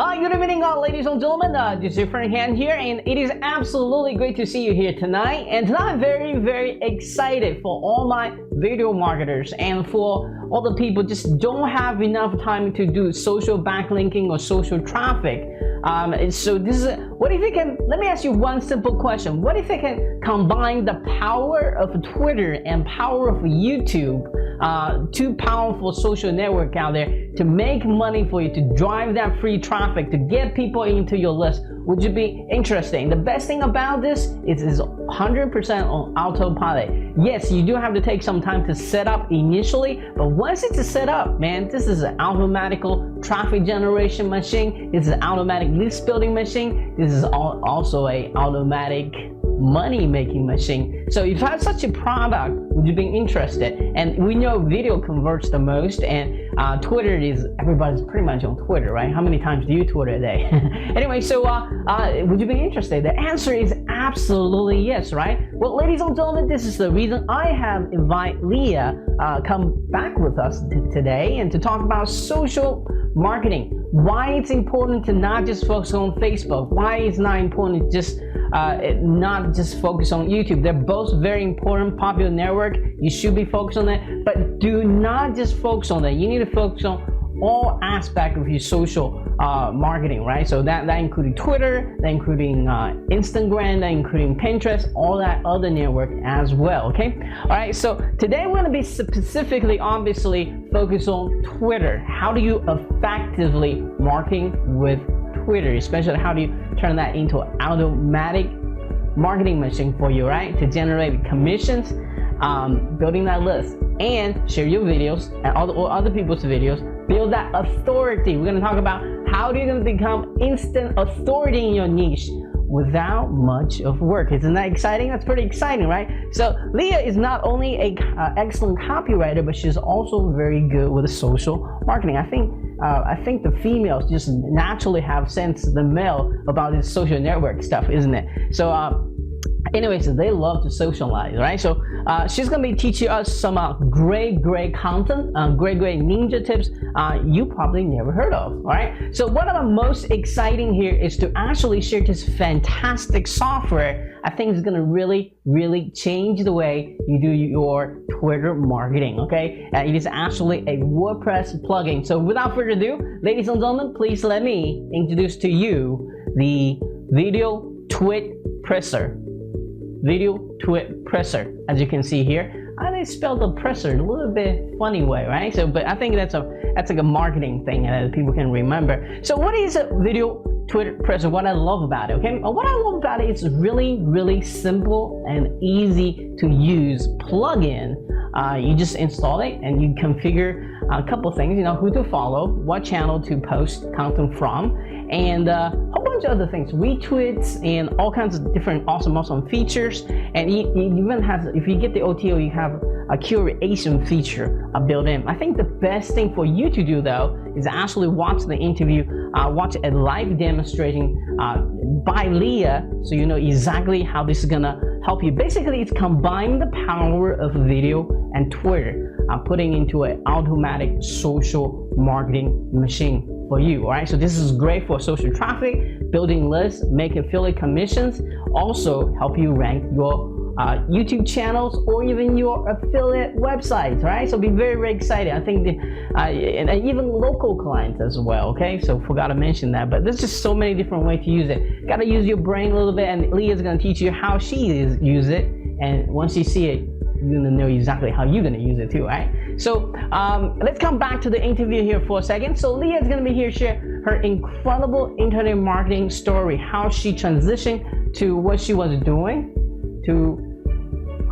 Hi, good evening, ladies and gentlemen. This is your friend Han here, and it is absolutely great to see you here tonight. And tonight I'm very excited for all my video marketers and for all the people just don't have enough time to do social backlinking or social traffic. So this is, what if you can, let me ask you one simple question. What if you can combine the power of Twitter and power of YouTube, two powerful social network out there to make money for you, to drive that free traffic, to get people into your list? Would you be interested? The best thing about this is it's 100% on autopilot. Yes, you do have to take some time to set up initially, but once it's set up, man, this is an automatical traffic generation machine. This is an automatic list building machine. This is also a automatic money making machine. So if you have such a product, would you be interested? And we know video converts the most, and Twitter is, everybody's pretty much on Twitter, right? How many times do you Twitter a day? Anyway, so would you be interested? The answer is absolutely yes, right? Well, ladies and gentlemen, this is the reason I have invited Leah come back with us today and to talk about social marketing. Why it's important to not just focus on Facebook. Why it's not important to just not just focus on YouTube. They're both very important, popular network. You should be focused on that, but do not just focus on that. You need to focus on all aspects of your social marketing, right? So that including Twitter, that including Instagram, that including Pinterest, all that other network as well, okay? All right, so today we're gonna be specifically, obviously, focused on Twitter. How do you effectively marketing with Twitter, especially how do you turn that into an automatic marketing machine for you, right? To generate commissions, building that list, and share your videos and all other people's videos. Build that authority. We're gonna talk about how you're gonna become instant authority in your niche without much of work. Isn't that exciting? That's pretty exciting, right? So Leah is not only a excellent copywriter, but she's also very good with social marketing. I think the females just naturally have sense the male about this social network stuff, isn't it? So anyways, they love to socialize, right? So she's gonna be teaching us some great content, great ninja tips you probably never heard of, all right? So one of the most exciting here is to actually share this fantastic software. I think it's gonna really change the way you do your Twitter marketing, okay? It is actually a WordPress plugin. So without further ado, ladies and gentlemen, please let me introduce to you the Video Tweet Pressr. Video Tweet Pressr, as you can see here. I spelled the presser in a little bit funny way, right? So, but I think that's like a marketing thing that people can remember. So what is a Video Tweet Pressr? What I love about it, okay? What I love about it, it's really simple and easy to use plugin. You just install it and you configure a couple things, you know, who to follow, what channel to post content from, and a whole bunch of other things, retweets and all kinds of different awesome features. And it even has, if you get the OTO, you have a curation feature built in. I think the best thing for you to do though is actually watch the interview, watch a live demonstration by Leah, so you know exactly how this is gonna help you. Basically, it's combining the power of video and Twitter, putting into an automatic social marketing machine for you, all right? So this is great for social traffic, building lists, making affiliate commissions, also help you rank your YouTube channels or even your affiliate websites, right? So be very excited. I think and even local clients as well, okay? So forgot to mention that, but there's just so many different ways to use it. Got to use your brain a little bit, and Leah's gonna teach you how she use it, and once you see it, you're gonna know exactly how you're gonna use it too, right? So let's come back to the interview here for a second. So Leah's gonna be here to share her incredible internet marketing story, how she transitioned to what she was doing to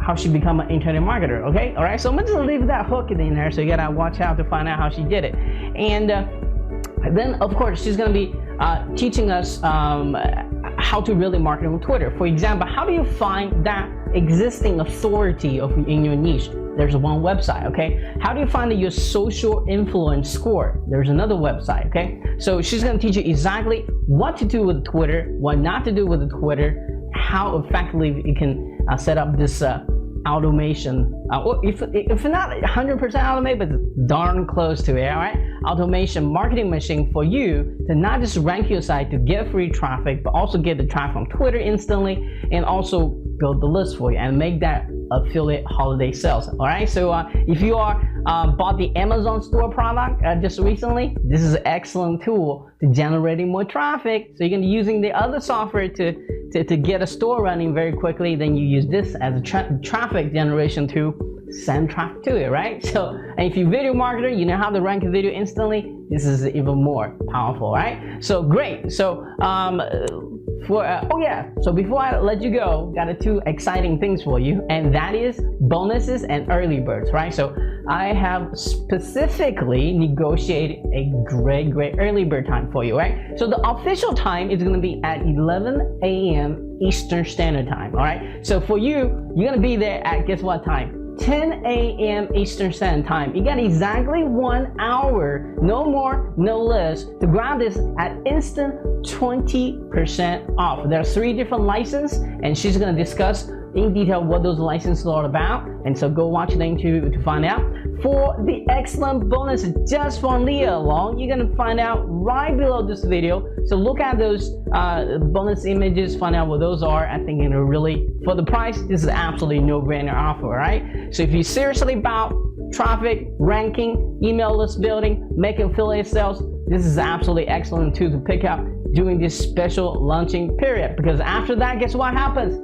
how she become an internet marketer, okay? All right, so I'm gonna just leave that hook in there, so you gotta watch out to find out how she did it. And then of course she's gonna be teaching us how to really market on Twitter. For example, how do you find that existing authority in your niche? There's one website, okay? How do you find your social influence score? There's another website, okay? So she's gonna teach you exactly what to do with Twitter, what not to do with Twitter, how effectively you can set up this automation. If not 100% automated, but darn close to it, all right? automation marketing machine for you to not just rank your site to get free traffic, but also get the traffic from Twitter instantly, and also build the list for you and make that affiliate holiday sales. All right, so if you are bought the Amazon store product just recently, this is an excellent tool to generating more traffic. So you can be using the other software to get a store running very quickly. Then you use this as a traffic generation tool, send traffic to it, right? So, and if you're a video marketer, you know how to rank a video instantly. This is even more powerful, right? So great. So so before I let you go, got two exciting things for you, and that is bonuses and early birds, right? So I have specifically negotiated a great early bird time for you, right? So the official time is going to be at 11 a.m. Eastern Standard Time, all right? So for you, you're going to be there at, guess what time? 10 a.m. Eastern Standard Time. You got exactly 1 hour, no more, no less, to grab this at instant 20% off. There are 3 different licenses, and she's going to discuss in detail what those licenses are all about. And so go watch the interview to find out. For the excellent bonus just for Leah alone, you're going to find out right below this video. So look at those bonus images, find out what those are. I think it'll really, for the price, this is absolutely no-brainer offer, right? So if you're seriously about traffic, ranking, email list building, making affiliate sales, this is absolutely excellent tool to pick up during this special launching period. Because after that, guess what happens?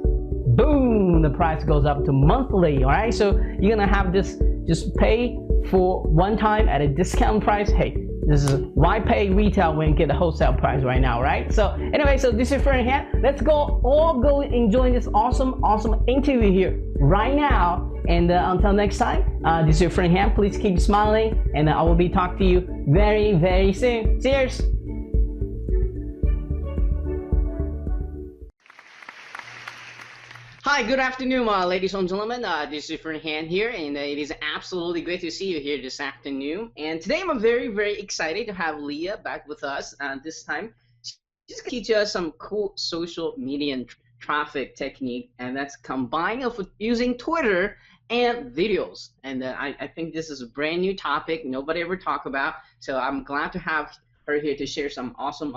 Boom, the price goes up to monthly, all right? So you're gonna have this, just pay for one time at a discount price. Hey, this is why pay retail when you get the wholesale price right now, right? So anyway, so this is your friend here. Let's all go enjoy this awesome interview here right now. And until next time, this is your friend here. Please keep smiling, and I will be talking to you very soon. Cheers. Hi, good afternoon, ladies and gentlemen. This is your friend Han here, and it is absolutely great to see you here this afternoon. And today I'm very excited to have Leah back with us. This time, she's going to teach us some cool social media and traffic technique, and that's combining of using Twitter and videos. And I think this is a brand new topic nobody ever talked about, so I'm glad to have her here to share some awesome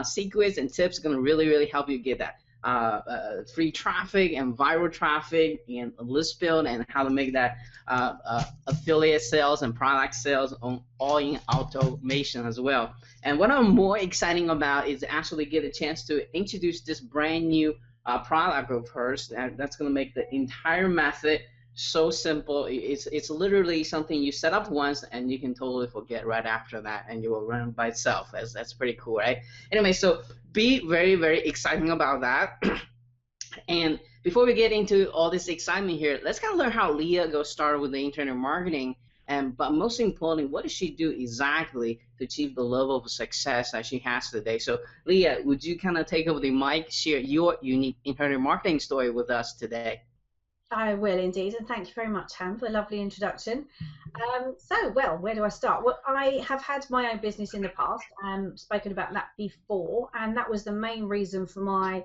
secrets and tips going to really help you get that free traffic and viral traffic and list build, and how to make that affiliate sales and product sales all in automation as well. And what I'm more exciting about is actually get a chance to introduce this brand new product of hers that's going to make the entire method so simple. It's literally something you set up once and you can totally forget right after that, and you will run by itself. That's pretty cool, right? Anyway, so be very exciting about that. And before we get into all this excitement here, let's kind of learn how Leah got started with the internet marketing. But most importantly, what does she do exactly to achieve the level of success that she has today? So Leah, would you kind of take over the mic, share your unique internet marketing story with us today? I will indeed, and thank you very much, Han, for a lovely introduction. Well, where do I start? Well, I have had my own business in the past, spoken about that before, and that was the main reason for my,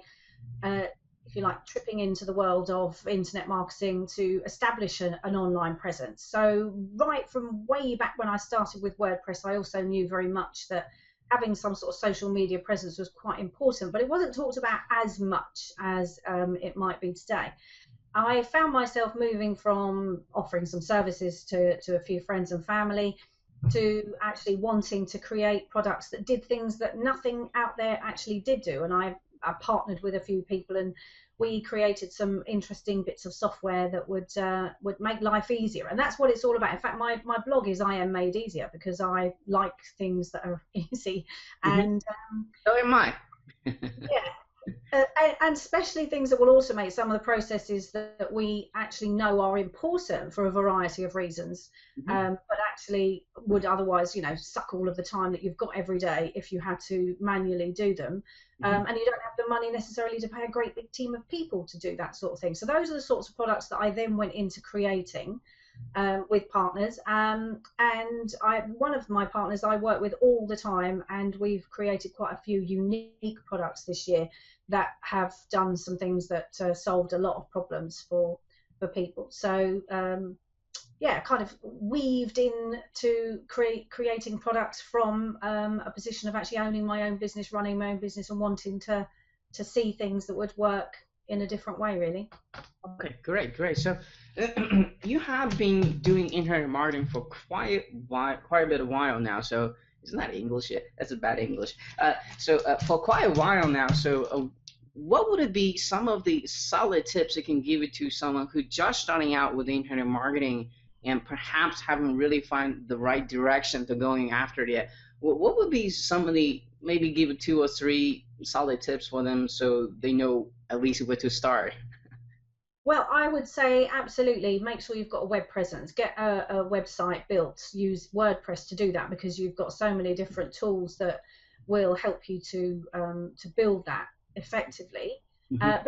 if you like, tripping into the world of internet marketing to establish an online presence. So right from way back when I started with WordPress, I also knew very much that having some sort of social media presence was quite important, but it wasn't talked about as much as it might be today. I found myself moving from offering some services to a few friends and family to actually wanting to create products that did things that nothing out there actually did do. And I partnered with a few people, and we created some interesting bits of software that would make life easier. And that's what it's all about. In fact, my blog is I Am Made Easier, because I like things that are easy. And so am I. Yeah. And especially things that will automate some of the processes that we actually know are important for a variety of reasons, but actually would otherwise, suck all of the time that you've got every day if you had to manually do them. And you don't have the money necessarily to pay a great big team of people to do that sort of thing. So those are the sorts of products that I then went into creating with partners. And one of my partners I work with all the time, and we've created quite a few unique products this year that have done some things that solved a lot of problems for people. So kind of weaved in to creating products from a position of actually owning my own business, running my own business, and wanting to see things that would work in a different way, really. Okay, great. So you have been doing internet marketing for quite a bit of while now. So it's not English yet. That's a bad English. So for quite a while now. So what would it be some of the solid tips you can give it to someone who just starting out with internet marketing and perhaps haven't really found the right direction to going after it yet? What would be some of the, maybe give it 2 or 3 solid tips for them so they know at least where to start? Well, I would say absolutely make sure you've got a web presence. Get a website built. Use WordPress to do that, because you've got so many different tools that will help you to build that effectively. But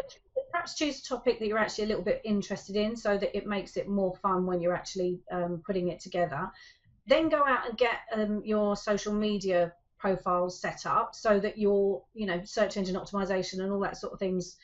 perhaps choose a topic that you're actually a little bit interested in, so that it makes it more fun when you're actually putting it together. Then go out and get your social media profiles set up, so that your search engine optimization and all that sort of things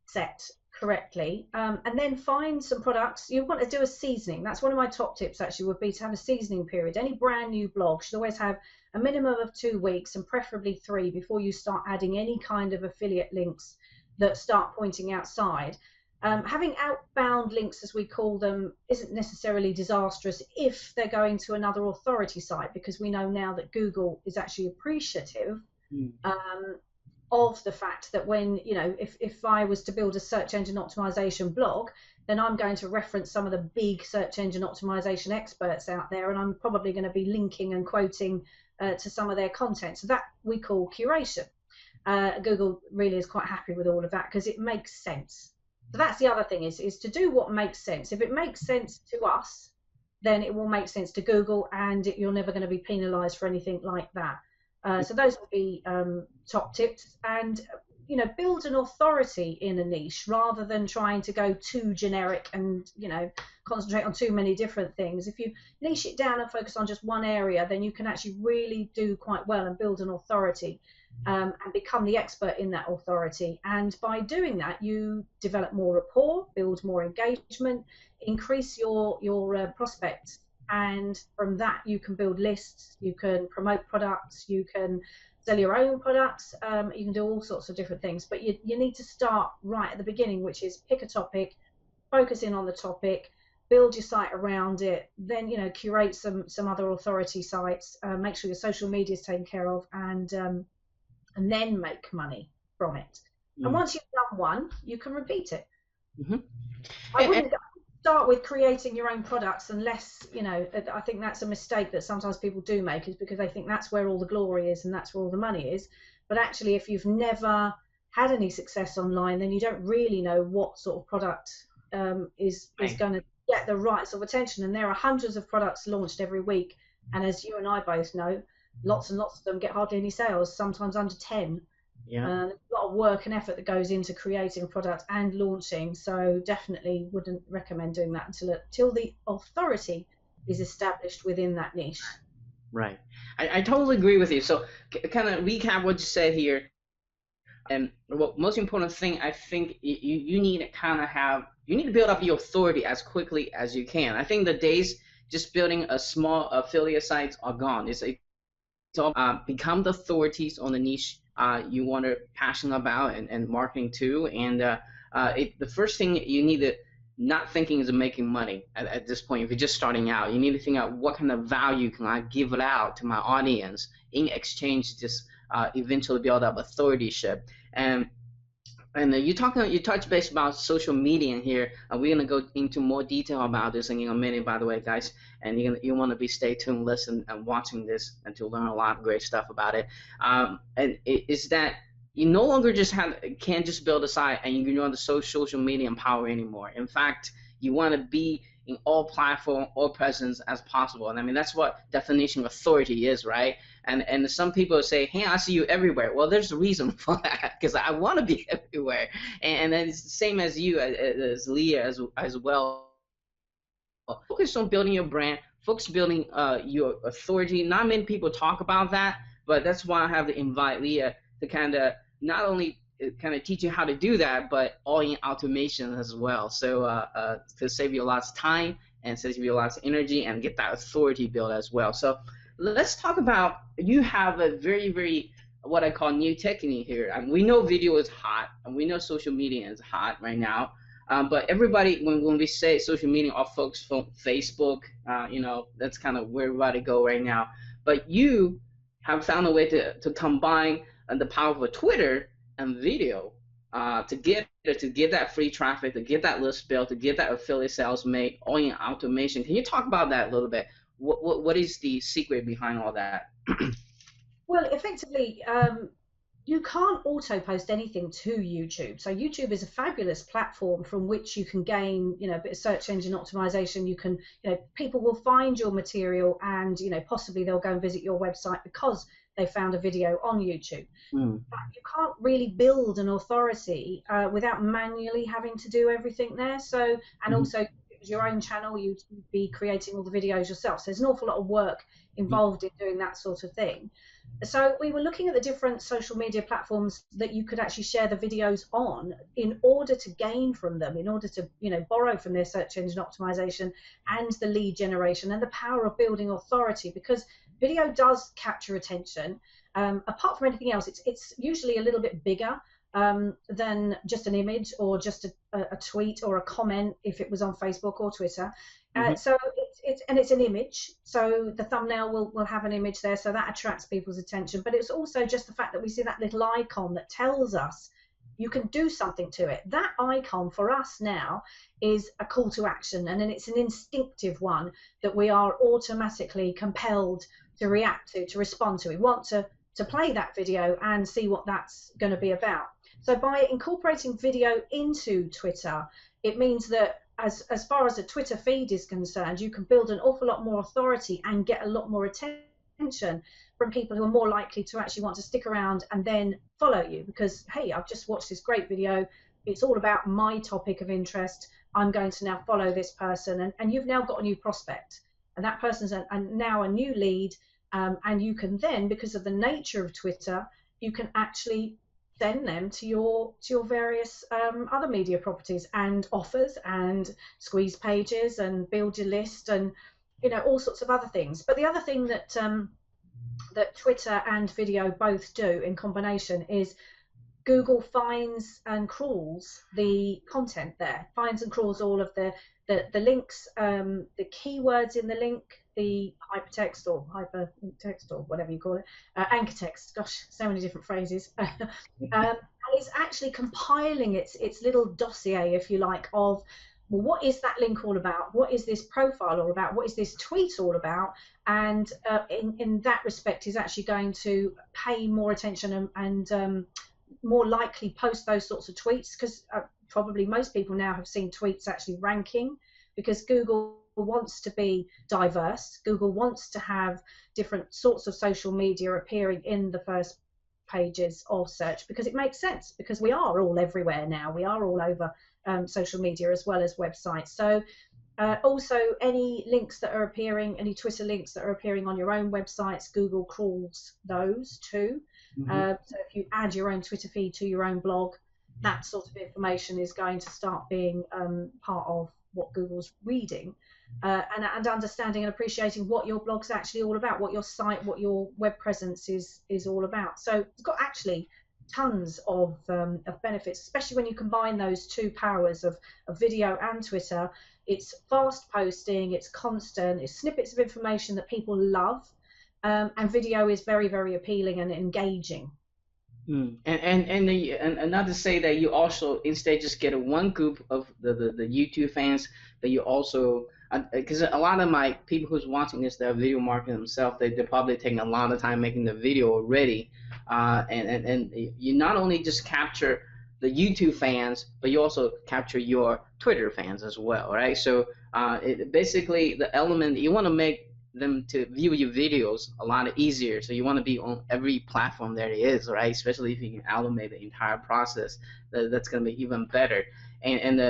set correctly, and then find some products. You want to do a seasoning. That's one of my top tips actually, would be to have a seasoning period. Any brand new blog should always have a minimum of 2 weeks, and preferably 3, before you start adding any kind of affiliate links that start pointing outside. Having outbound links, as we call them, isn't necessarily disastrous if they're going to another authority site, because we know now that Google is actually appreciative of the fact that when, if I was to build a search engine optimization blog, then I'm going to reference some of the big search engine optimization experts out there, and I'm probably going to be linking and quoting to some of their content. So that we call curation. Google really is quite happy with all of that, because it makes sense. So that's the other thing, is to do what makes sense. If it makes sense to us, then it will make sense to Google, and you're never going to be penalized for anything like that. So those would be top tips. And build an authority in a niche, rather than trying to go too generic and concentrate on too many different things. If you niche it down and focus on just one area, then you can actually really do quite well and build an authority, and become the expert in that authority. And by doing that, you develop more rapport, build more engagement, increase your prospects. And from that, you can build lists, you can promote products, you can sell your own products, you can do all sorts of different things. But you need to start right at the beginning, which is pick a topic, focus in on the topic, build your site around it, then curate some other authority sites, make sure your social media is taken care of, and then make money from it. And once you've done one, you can repeat it. I wouldn't start with creating your own products unless, I think that's a mistake that sometimes people do make, is because they think that's where all the glory is and that's where all the money is. But actually, if you've never had any success online, then you don't really know what sort of product is going to get the right sort of attention. And there are hundreds of products launched every week, and as you and I both know, lots and lots of them get hardly any sales, sometimes under 10. There's a lot of work and effort that goes into creating a product and launching, so definitely wouldn't recommend doing that until the authority is established within that niche. Right. I totally agree with you. So kind of recap what you said here. And most important thing, I think you need to you need to build up your authority as quickly as you can. I think the days just building a small affiliate sites are gone. So become the authorities on the niche you want to passionate about and marketing too. And the first thing you need to not thinking is making money at this point. If you're just starting out, you need to think out what kind of value can I give it out to my audience in exchange, just eventually build up authorship. And you touch base about social media here. We're gonna go into more detail about this in a minute, by the way, guys. And you want to be stay tuned, listen, and watching this, and to learn a lot of great stuff about it. And it's that you no longer can't just build a site and you don't have the social media power anymore. In fact, you want to be in all platform, all presence as possible. And I mean, that's what definition of authority is, right? And some people say, hey, I see you everywhere. Well, there's a reason for that, because I want to be everywhere. And then it's the same as you, as Leah as well. Focus on building your brand, focus building your authority. Not many people talk about that, but that's why I have to invite Leah to kind of not only kind of teach you how to do that, but all in automation as well. So to save you a lot of time and saves you lots of energy and get that authority built as well. So let's talk about, you have a very what I call new technique here. We know video is hot, and we know social media is hot right now. But everybody, when we say social media, our folks from Facebook, that's kind of where everybody go right now. But you have found a way to combine the power of a Twitter and video to get that free traffic, to get that list built, to get that affiliate sales made, all in automation. Can you talk about that a little bit? What is the secret behind all that? Well, effectively, you can't auto-post anything to YouTube. So YouTube is a fabulous platform from which you can gain, a bit of search engine optimization. You can, people will find your material, and, possibly they'll go and visit your website because they found a video on YouTube. But you can't really build an authority without manually having to do everything there. So, and also, if it was your own channel, you'd be creating all the videos yourself. So there's an awful lot of work involved in doing that sort of thing. So we were looking at the different social media platforms that you could actually share the videos on in order to gain from them, in order to, borrow from their search engine optimization and the lead generation and the power of building authority, because video does capture attention. Apart from anything else, it's usually a little bit bigger than just an image or just a tweet or a comment if it was on Facebook or Twitter. So it's an image, so the thumbnail will have an image there, so that attracts people's attention. But it's also just the fact that we see that little icon that tells us you can do something to it. That icon for us now is a call to action, and then it's an instinctive one that we are automatically compelled to react to respond to. We want to play that video and see what that's going to be about. So by incorporating video into Twitter, it means that as far as the Twitter feed is concerned, you can build an awful lot more authority and get a lot more attention from people who are more likely to actually want to stick around and then follow you, because, hey, I've just watched this great video. It's all about my topic of interest. I'm going to now follow this person, and you've now got a new prospect, and that person's now a new lead, and you can then, because of the nature of Twitter, you can actually send them to your various other media properties and offers and squeeze pages and build your list and all sorts of other things. But the other thing that that Twitter and video both do in combination is Google finds and crawls the content there, finds and crawls all of the links, the keywords in the link, the hypertext or hypertext or whatever you call it, anchor text, gosh, so many different phrases, and it's actually compiling its little dossier, if you like, of, well, what is that link all about? What is this profile all about? What is this tweet all about? And in that respect is actually going to pay more attention and more likely post those sorts of tweets, because probably most people now have seen tweets actually ranking, because Google wants to be diverse. Google wants to have different sorts of social media appearing in the first pages of search, because it makes sense, because we are all everywhere now. We are all over social media as well as websites. So also any links that are appearing, any Twitter links that are appearing on your own websites, Google crawls those too. So if you add your own Twitter feed to your own blog, that sort of information is going to start being part of what Google's reading, and understanding and appreciating what your blog's actually all about, what your site, what your web presence is all about. So it's got actually tons of benefits, especially when you combine those two powers of video and Twitter. It's fast posting, it's constant, it's snippets of information that people love, and video is very, very appealing and engaging. And not to say that you also instead just get one group of the YouTube fans, that you also, because a lot of my people who's watching this, they're video marketing themselves, they're probably taking a lot of time making the video already, and you not only just capture the YouTube fans, but you also capture your Twitter fans as well, right? So basically the element, you want to make them to view your videos a lot easier. So you want to be on every platform there is, right? Especially if you can automate the entire process, that's going to be even better. And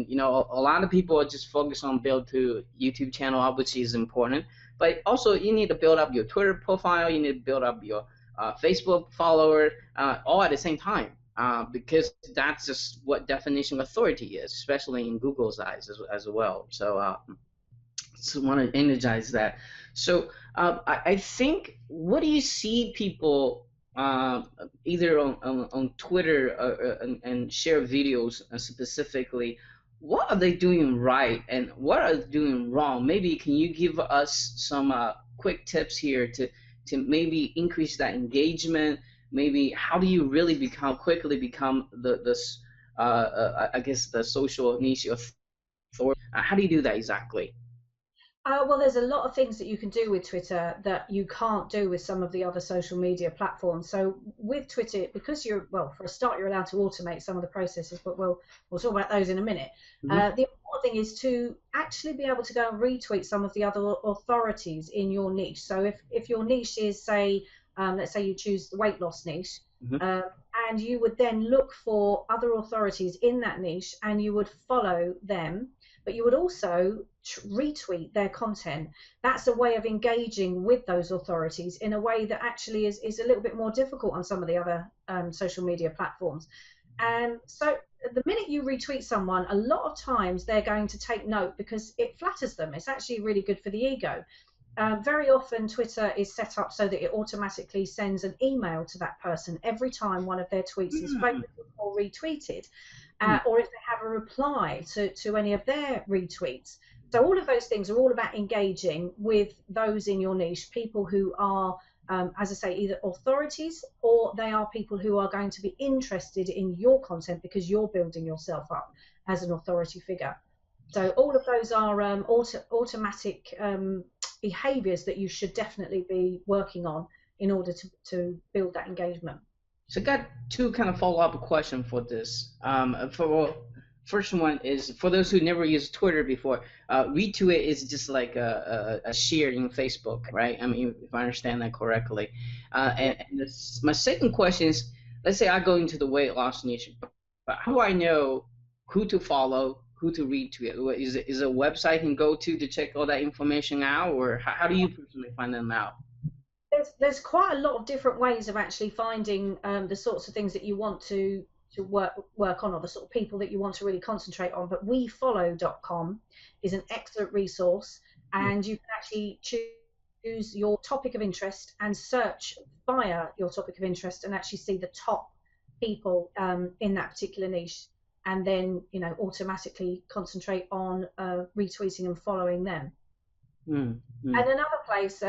you know, a lot of people are just focused on build to YouTube channel, which is important. But also you need to build up your Twitter profile. You need to build up your Facebook follower, all at the same time. because that's just what definition of authority is, especially in Google's eyes as well. So so want to energize that. So I think, what do you see people either on Twitter and share videos specifically? What are they doing right and what are they doing wrong? Maybe can you give us some quick tips here to maybe increase that engagement? Maybe how do you really quickly become the I guess the social niche authority? How do you do that exactly? Well, there's a lot of things that you can do with Twitter that you can't do with some of the other social media platforms. So with Twitter, because well, for a start, you're allowed to automate some of the processes, but we'll talk about those in a minute. Mm-hmm. The important thing is to actually be able to go and retweet some of the other authorities in your niche. So if your niche is, say, let's say you choose the weight loss niche, Mm-hmm. and you would then look for other authorities in that niche and you would follow them, but you would also retweet their content. That's a way of engaging with those authorities in a way that actually is a little bit more difficult on some of the other social media platforms. And so the minute you retweet someone, a lot of times they're going to take note because it flatters them. It's actually really good for the ego. Very often Twitter is set up so that it automatically sends an email to that person every time one of their tweets is favorited or retweeted, or if they have a reply to any of their retweets. So all of those things are all about engaging with those in your niche, people who are, as I say, either authorities or they are people who are going to be interested in your content because you're building yourself up as an authority figure. So all of those are automatic behaviors that you should definitely be working on in order to build that engagement. So I got two kind of follow-up questions for this. For first one is for those who never used Twitter before, retweet is just like a share in Facebook, right? I mean, if I understand that correctly. And my second question is, let's say I go into the weight loss niche, but how do I know who to follow, who to retweet? Is it a website I can go to check all that information out, or how do you personally find them out? There's quite a lot of different ways of actually finding the sorts of things that you want to work on, or the sort of people that you want to really concentrate on. But wefollow.com is an excellent resource, and you can actually choose your topic of interest and search via your topic of interest and actually see the top people in that particular niche, and then automatically concentrate on retweeting and following them. And another place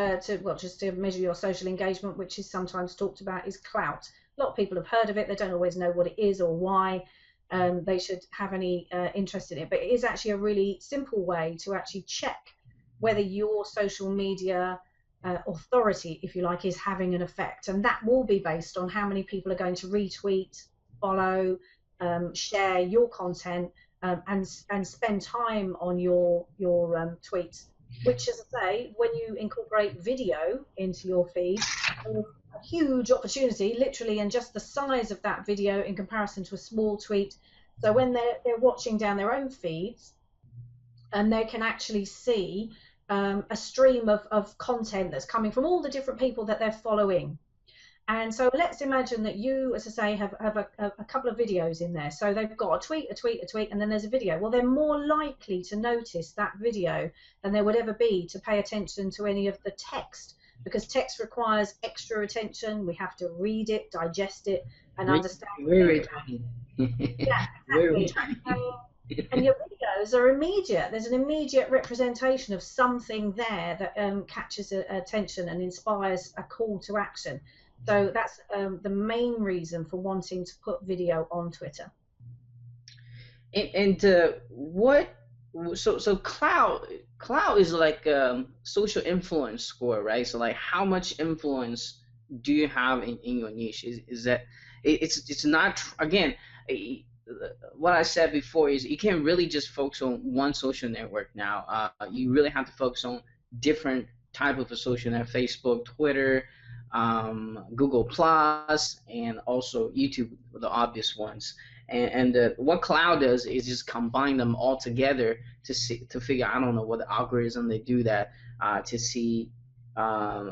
just to measure your social engagement, which is sometimes talked about, is Clout. A lot of people have heard of it. They don't always know what it is or why they should have any interest in it. But it is actually a really simple way to actually check whether your social media authority, if you like, is having an effect. And that will be based on how many people are going to retweet, follow, share your content, and spend time on your tweets. Which, as I say, when you incorporate video into your feed, there's a huge opportunity, literally, and just the size of that video in comparison to a small tweet. So when they're watching down their own feeds, and they can actually see a stream of content that's coming from all the different people that they're following. And so let's imagine that you, as I say, have a couple of videos in there. So they've got a tweet, and then there's a video. Well, they're more likely to notice that video than they would ever be to pay attention to any of the text, because text requires extra attention. We have to read it, digest it, and understand. Very tiny. Yeah, exactly. And your videos are immediate. There's an immediate representation of something there that catches attention and inspires a call to action. So that's the main reason for wanting to put video on Twitter. And so cloud is like social influence score, right? So like how much influence do you have in your niche? Is that it's not, again, what I said before is you can't really just focus on one social network now. You really have to focus on different type of a social network: Facebook, Twitter, Google Plus, and also YouTube, the obvious ones. And what Cloud does is just combine them all together to figure, I don't know what the algorithm they do that to see come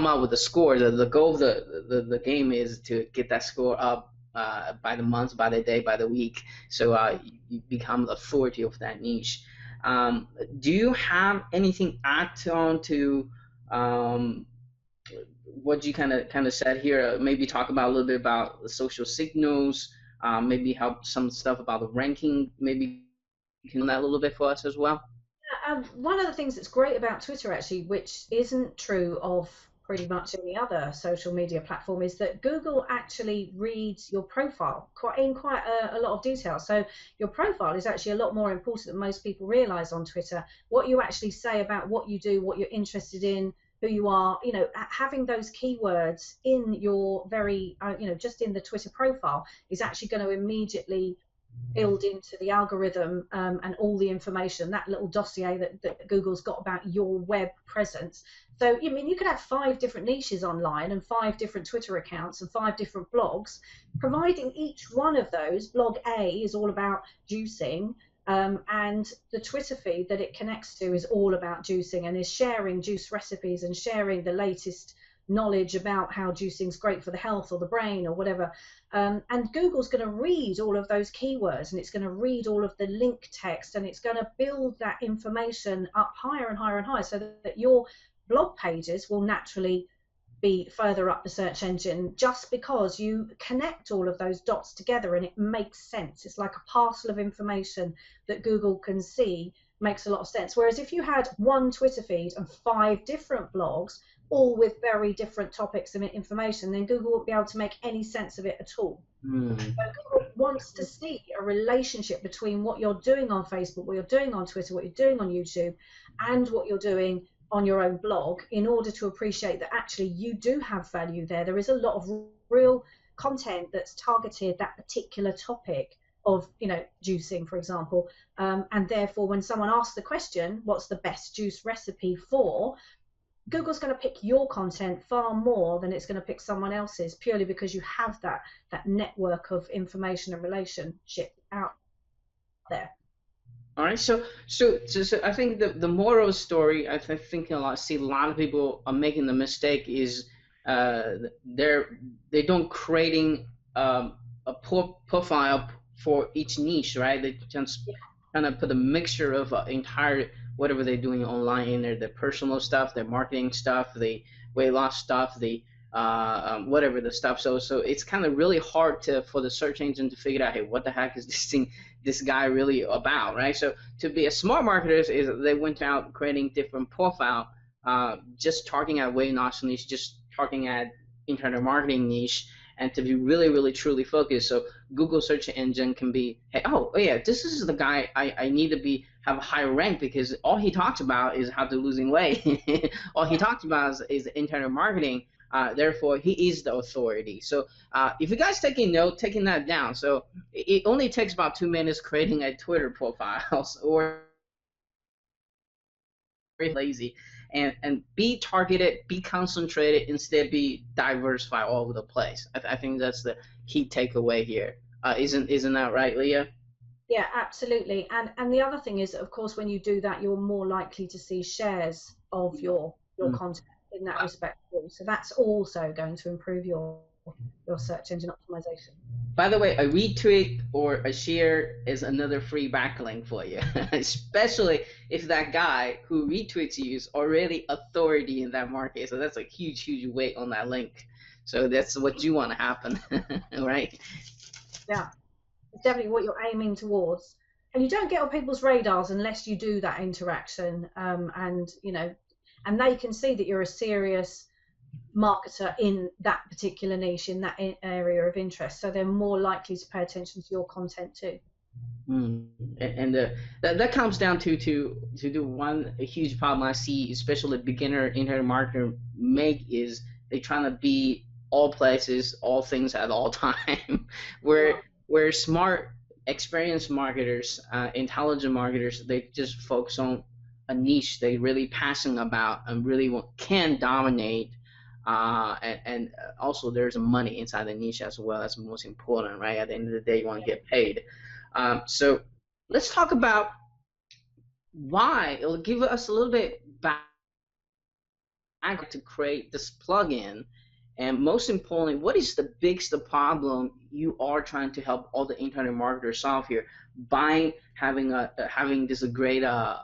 out with a score. The goal of the game is to get that score up by the month, by the day, by the week. So you become the authority of that niche. Do you have anything add on to what you kind of said here? Maybe talk about a little bit about the social signals. Maybe help some stuff about the ranking. Maybe you can do that a little bit for us as well. One of the things that's great about Twitter, actually, which isn't true of pretty much any other social media platform, is that Google actually reads your profile in quite a lot of detail. So your profile is actually a lot more important than most people realize on Twitter. What you actually say about what you do, what you're interested in, who you are, having those keywords in your very, just in the Twitter profile is actually going to immediately build into the algorithm and all the information, that little dossier that Google's got about your web presence. So, I mean, you could have 5 different niches online and 5 different Twitter accounts and 5 different blogs, providing each one of those, blog A is all about juicing, and the Twitter feed that it connects to is all about juicing and is sharing juice recipes and sharing the latest knowledge about how juicing is great for the health or the brain or whatever. And Google's going to read all of those keywords, and it's going to read all of the link text, and it's going to build that information up higher and higher and higher, so that your blog pages will naturally be further up the search engine, just because you connect all of those dots together and it makes sense. It's like a parcel of information that Google can see makes a lot of sense. Whereas if you had one Twitter feed and 5 different blogs, all with very different topics and information, then Google won't be able to make any sense of it at all. So Google wants to see a relationship between what you're doing on Facebook, what you're doing on Twitter, what you're doing on YouTube, and what you're doing on your own blog, in order to appreciate that actually you do have value there. There is a lot of real content that's targeted that particular topic of, juicing, for example, and therefore when someone asks the question, what's the best juice recipe for, Google's going to pick your content far more than it's going to pick someone else's, purely because you have that network of information and relationship out there. All right, so I think the moral of the story, I think a lot of people are making the mistake is they don't creating a profile for each niche, right? They just kind of put a mixture of entire whatever they're doing online in there, their personal stuff, their marketing stuff, the weight loss stuff, the whatever the stuff. So it's kind of really hard for the search engine to figure out, hey, what the heck is this guy really about, right? So to be a smart marketers is they went out creating different profile, just targeting at weight loss niche, just targeting at internet marketing niche, and to be really, really, truly focused. So Google search engine can be, hey, oh yeah, this is the guy I need to have a higher rank, because all he talks about is how to losing weight. All he talks about is internet marketing. Therefore, he is the authority. So if you guys taking that down, so it only takes about 2 minutes creating a Twitter profile, or very lazy, and be targeted, be concentrated, instead be diversified all over the place. I think that's the key takeaway here. Isn't that right, Leah? Yeah, absolutely. And the other thing is, of course, when you do that, you're more likely to see shares of your content in that respect. So that's also going to improve your search engine optimization. By the way, a retweet or a share is another free backlink for you, especially if that guy who retweets you is already authority in that market. So that's a huge, huge weight on that link. So that's what you want to happen, right? Yeah, it's definitely what you're aiming towards. And you don't get on people's radars unless you do that interaction, and they can see that you're a serious marketer in that particular niche, in that area of interest, so they're more likely to pay attention to your content too. And that comes down to do one huge problem I see, especially beginner internet marketer make, is they trying to be all places, all things at all time. where smart, experienced marketers, intelligent marketers, they just focus on a niche they really passionate about and really can dominate. And also there's money inside the niche as well. That's most important, right? At the end of the day, you want to get paid. So let's talk about why. It'll give us a little bit back I got to create this plugin? And most importantly, what is the biggest problem you are trying to help all the internet marketers solve here by having this great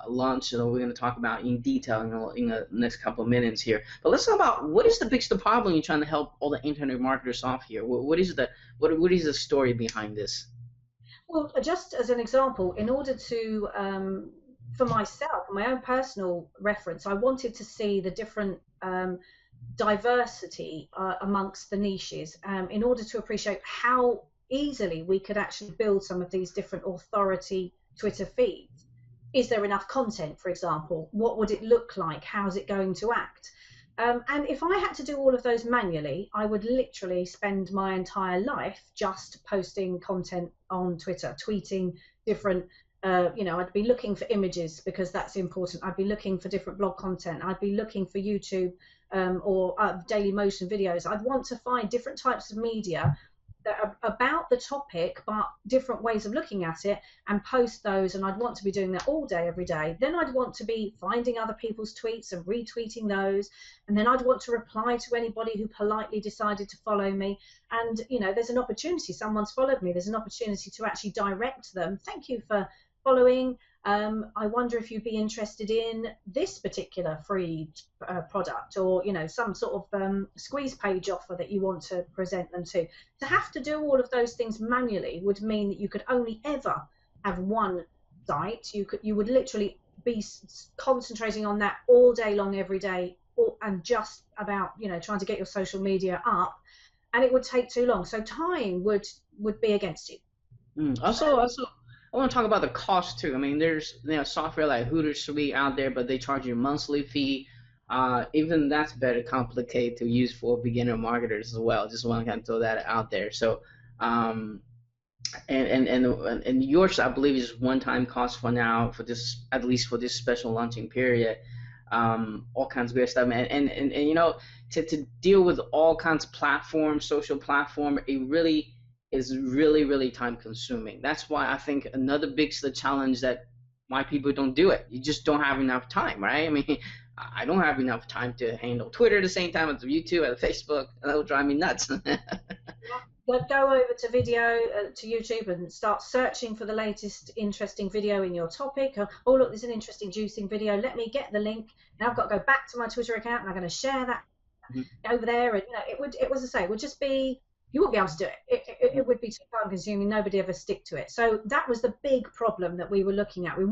launch that we're going to talk about in detail in the next couple of minutes here. But let's talk about what is the biggest problem you're trying to help all the internet marketers solve here. What is the story behind this? Well, just as an example, in order to for myself, my own personal reference, I wanted to see the different diversity amongst the niches in order to appreciate how easily we could actually build some of these different authority Twitter feeds. Is there enough content, for example? What would it look like? How's it going to act? And if I had to do all of those manually, I would literally spend my entire life just posting content on Twitter, tweeting different I'd be looking for images because that's important. I'd be looking for different blog content. I'd be looking for YouTube or daily motion videos. I'd want to find different types of media that are about the topic, but different ways of looking at it, and post those. And I'd want to be doing that all day, every day. Then I'd want to be finding other people's tweets and retweeting those. And then I'd want to reply to anybody who politely decided to follow me. And, there's an opportunity. Someone's followed me. There's an opportunity to actually direct them. Thank you for following. I wonder if you'd be interested in this particular free product, or some sort of squeeze page offer that you want to present them to. To have to do all of those things manually would mean that you could only ever have one site. You would literally be concentrating on that all day long, every day, and just about trying to get your social media up, and it would take too long. So time would be against you. Also, I want to talk about the cost too. I mean, there's software like Hootsuite out there, but they charge you a monthly fee. Even that's very complicated to use for beginner marketers as well. Just want to kind of throw that out there. So, and yours, I believe, is one-time cost for now, for this, at least for this special launching period. All kinds of great stuff, and to deal with all kinds of platforms, social platform, it really is really time consuming. That's why I think another big challenge that why people don't do it. You just don't have enough time, right? I mean, I don't have enough time to handle Twitter at the same time as YouTube, as Facebook. That would drive me nuts. Go over to video, to YouTube, and start searching for the latest interesting video in your topic. Oh, look, there's an interesting juicing video. Let me get the link. Now I've got to go back to my Twitter account, and I'm going to share that over there. And it would just be, you wouldn't be able to do it. It would be too time consuming. Nobody ever stick to it. So that was the big problem that we were looking at. We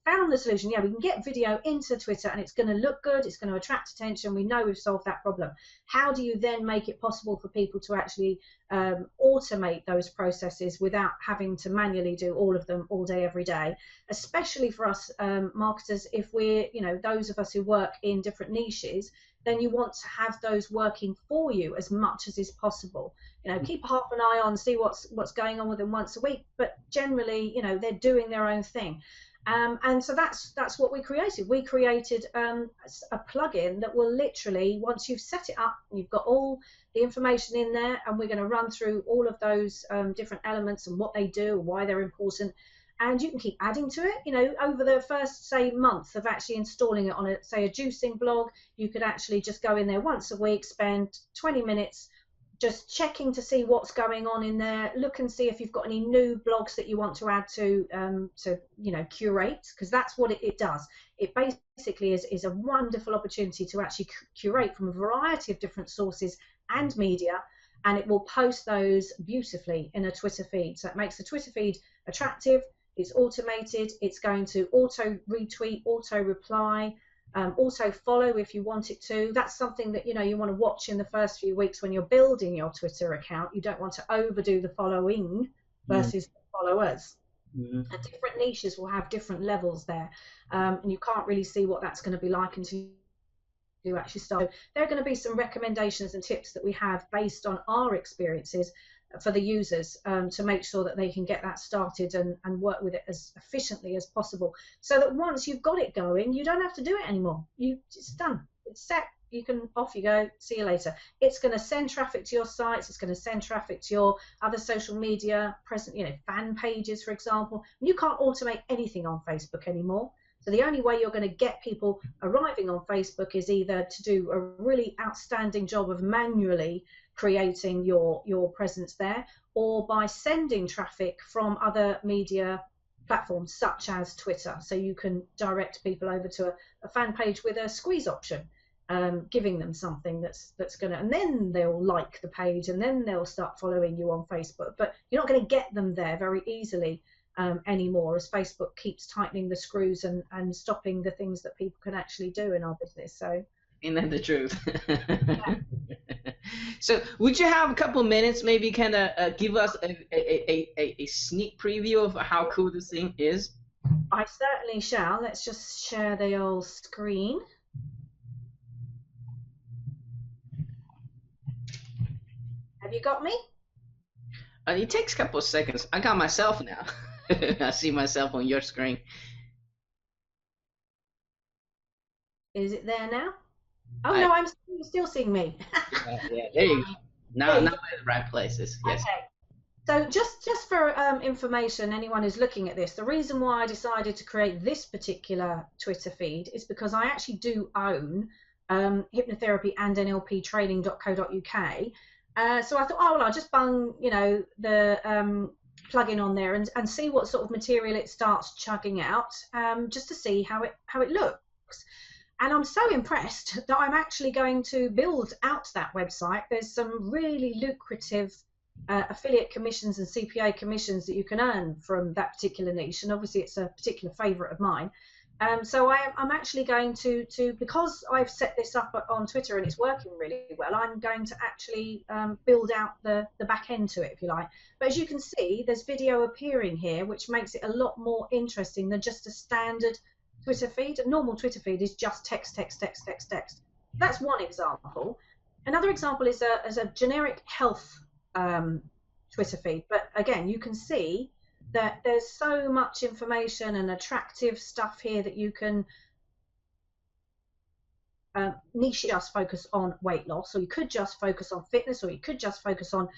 found the solution. Yeah, we can get video into Twitter and it's going to look good. It's going to attract attention. We know we've solved that problem. How do you then make it possible for people to actually automate those processes without having to manually do all of them all day, every day? Especially for us marketers, if we're, those of us who work in different niches, then you want to have those working for you as much as is possible. Keep half an eye on, see what's going on with them once a week, but generally, they're doing their own thing. And so that's what we created. We created a plugin that will literally, once you've set it up, you've got all the information in there, and we're going to run through all of those different elements and what they do, why they're important. And you can keep adding to it, over the first, say, month of actually installing it on a juicing blog. You could actually just go in there once a week, spend 20 minutes just checking to see what's going on in there, look and see if you've got any new blogs that you want to add to curate, because that's what it does. It basically is a wonderful opportunity to actually curate from a variety of different sources and media, and it will post those beautifully in a Twitter feed. So it makes the Twitter feed attractive. It's automated. It's going to auto retweet, auto reply, auto follow if you want it to. That's something that you want to watch in the first few weeks when you're building your Twitter account. You don't want to overdo the following versus the followers. And different niches will have different levels there, and you can't really see what that's going to be like until you actually start. So there are going to be some recommendations and tips that we have based on our experiences for the users, to make sure that they can get that started and work with it as efficiently as possible, so that once you've got it going, you don't have to do it anymore. It's done. It's set. You can, off you go. See you later. It's going to send traffic to your sites. It's going to send traffic to your other social media fan pages, for example. You can't automate anything on Facebook anymore. So the only way you're going to get people arriving on Facebook is either to do a really outstanding job of manually creating your presence there, or by sending traffic from other media platforms such as Twitter. So you can direct people over to a fan page with a squeeze option, giving them something that's going to, and then they'll like the page, and then they'll start following you on Facebook. But you're not going to get them there very easily anymore, as Facebook keeps tightening the screws and stopping the things that people can actually do in our business. So isn't that the truth? yeah. So would you have a couple minutes, maybe kind of give us a sneak preview of how cool this thing is? I certainly shall. Let's just share the old screen. Have you got me? It takes a couple of seconds. I got myself now. I see myself on your screen. Is it there now? Oh, no, I'm still seeing me. Yeah, there you go. Now in the right places. Yes. Okay. So just for information, anyone who's looking at this, the reason why I decided to create this particular Twitter feed is because I actually do own hypnotherapy and NLP training.co.uk. So I thought, oh, well, I'll just bung, the plugin on there and see what sort of material it starts chugging out, just to see how it looks. And I'm so impressed that I'm actually going to build out that website. There's some really lucrative affiliate commissions and CPA commissions that you can earn from that particular niche, and obviously it's a particular favourite of mine. So I'm actually going to because I've set this up on Twitter and it's working really well, I'm going to actually build out the back end to it, if you like. But as you can see, there's video appearing here, which makes it a lot more interesting than just a standard Twitter feed. A normal Twitter feed is just text, text, text, text, text. That's one example. Another example is a generic health Twitter feed. But again, you can see that there's so much information and attractive stuff here that you can niche just focus on weight loss, or you could just focus on fitness, or you could just focus on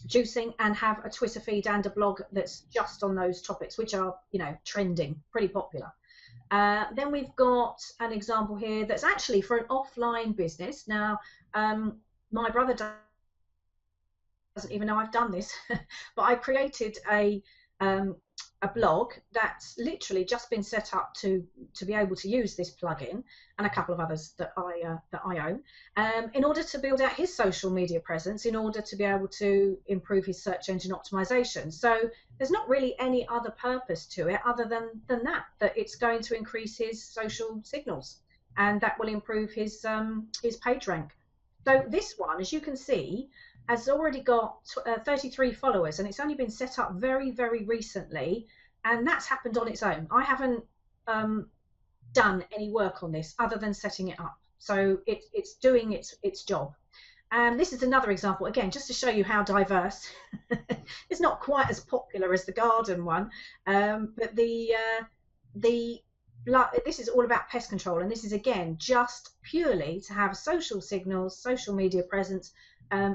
juicing and have a Twitter feed and a blog that's just on those topics, which are, trending, pretty popular. Then we've got an example here that's actually for an offline business. Now, my brother doesn't even know I've done this, but I created a blog that's literally just been set up to be able to use this plugin, and a couple of others that I own, in order to build out his social media presence, in order to be able to improve his search engine optimization. So there's not really any other purpose to it other than that it's going to increase his social signals, and that will improve his page rank. So this one, as you can see, has already got 33 followers, and it's only been set up very, very recently, and that's happened on its own. I haven't done any work on this other than setting it up, so it's doing its job. And this is another example, again, just to show you how diverse. It's not quite as popular as the garden one, but this is all about pest control, and this is again just purely to have social signals, social media presence,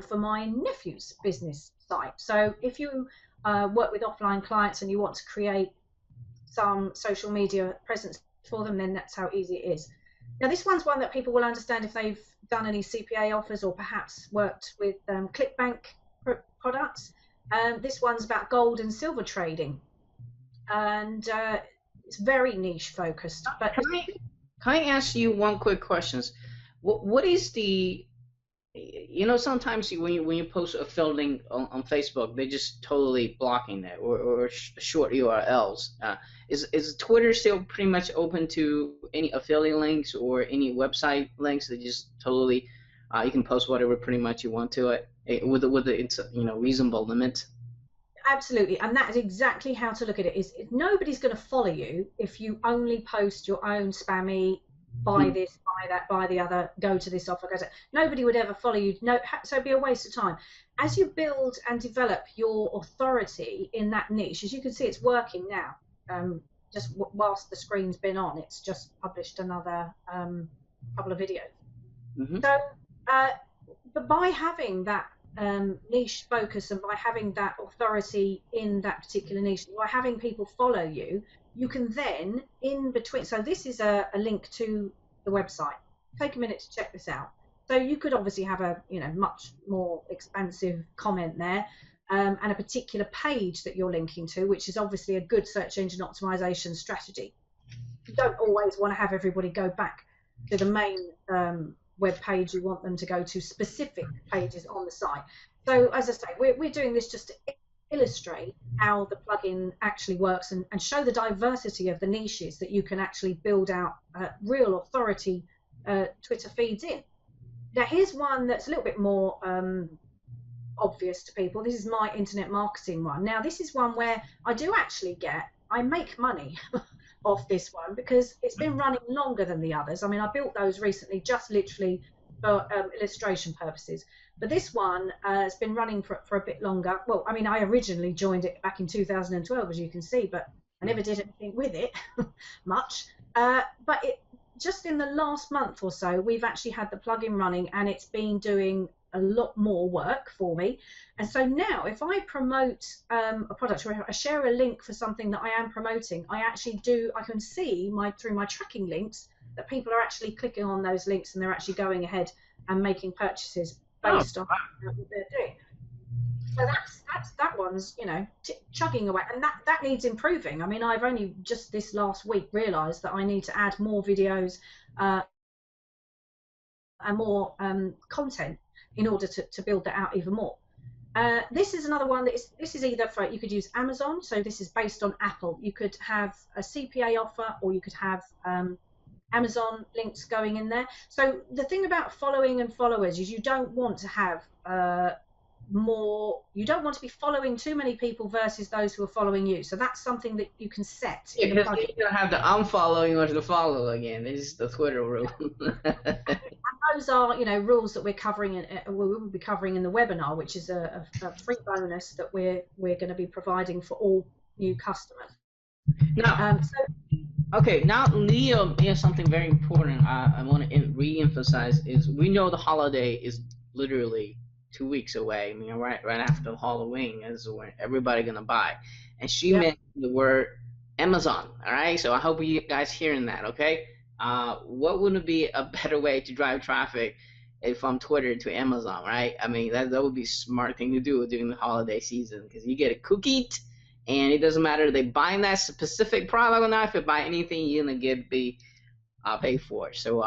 for my nephew's business site. So if you work with offline clients and you want to create some social media presence for them, then that's how easy it is. Now this one's one that people will understand if they've done any CPA offers or perhaps worked with ClickBank products. This one's about gold and silver trading, and it's very niche focused. But can I ask you one quick question? What is the, sometimes when you post a field link on Facebook, they're just totally blocking that, or short URLs. Is Twitter still pretty much open to any affiliate links or any website links that just totally you can post whatever pretty much you want to it with its reasonable limit? Absolutely, and that is exactly how to look at it. Is nobody's going to follow you if you only post your own spammy, buy this, buy that, buy the other, go to this offer, go to. Nobody would ever follow you. No, so it'd be a waste of time. As you build and develop your authority in that niche, as you can see, it's working now. Just whilst the screen's been on, it's just published another couple of videos. So, but by having that niche focus, and by having that authority in that particular niche, by having people follow you, you can then in between. So this is a link to the website. Take a minute to check this out. So you could obviously have a much more expansive comment there, and a particular page that you're linking to, which is obviously a good search engine optimization strategy. You don't always want to have everybody go back to the main web page. You want them to go to specific pages on the site. So as I say, we're doing this just to illustrate how the plugin actually works and show the diversity of the niches that you can actually build out real authority Twitter feeds in. Now here's one that's a little bit more obvious to people. This is my internet marketing one. Now this is one where I make money off this one because it's been running longer than the others. I mean, I built those recently just literally for illustration purposes, but this one has been running for a bit longer. Well, I mean, I originally joined it back in 2012, as you can see, but I never did anything with it much. But just in the last month or so, we've actually had the plugin running, and it's been doing a lot more work for me. And so now if I promote a product, or I share a link for something that I am promoting, I can see through my tracking links that people are actually clicking on those links, and they're actually going ahead and making purchases based on what they're doing. So that one's chugging away, and that needs improving. I mean, I've only just this last week realized that I need to add more videos and more content in order to build that out even more. This is another one this is either for, you could use Amazon, so this is based on Apple. You could have a CPA offer, or you could have Amazon links going in there. So the thing about following and followers is you don't want to have you don't want to be following too many people versus those who are following you. So that's something that you can set. Yeah, because you don't have the unfollowing or the follow again. This is the Twitter rule. And those are, rules that we're covering, we will be covering in the webinar, which is a free bonus that we're going to be providing for all new customers. Now, okay, now Leah, here's something very important I want to re-emphasize is we know the holiday is literally 2 weeks away. I mean, right after Halloween is when everybody gonna buy. And she mentioned the word Amazon. All right, so I hope you guys hearing that. Okay, what wouldn't be a better way to drive traffic from Twitter to Amazon, right? I mean, that would be a smart thing to do during the holiday season, because you get a cookie, and it doesn't matter if they buy that specific product or not. If they buy anything, you're gonna be paid for. So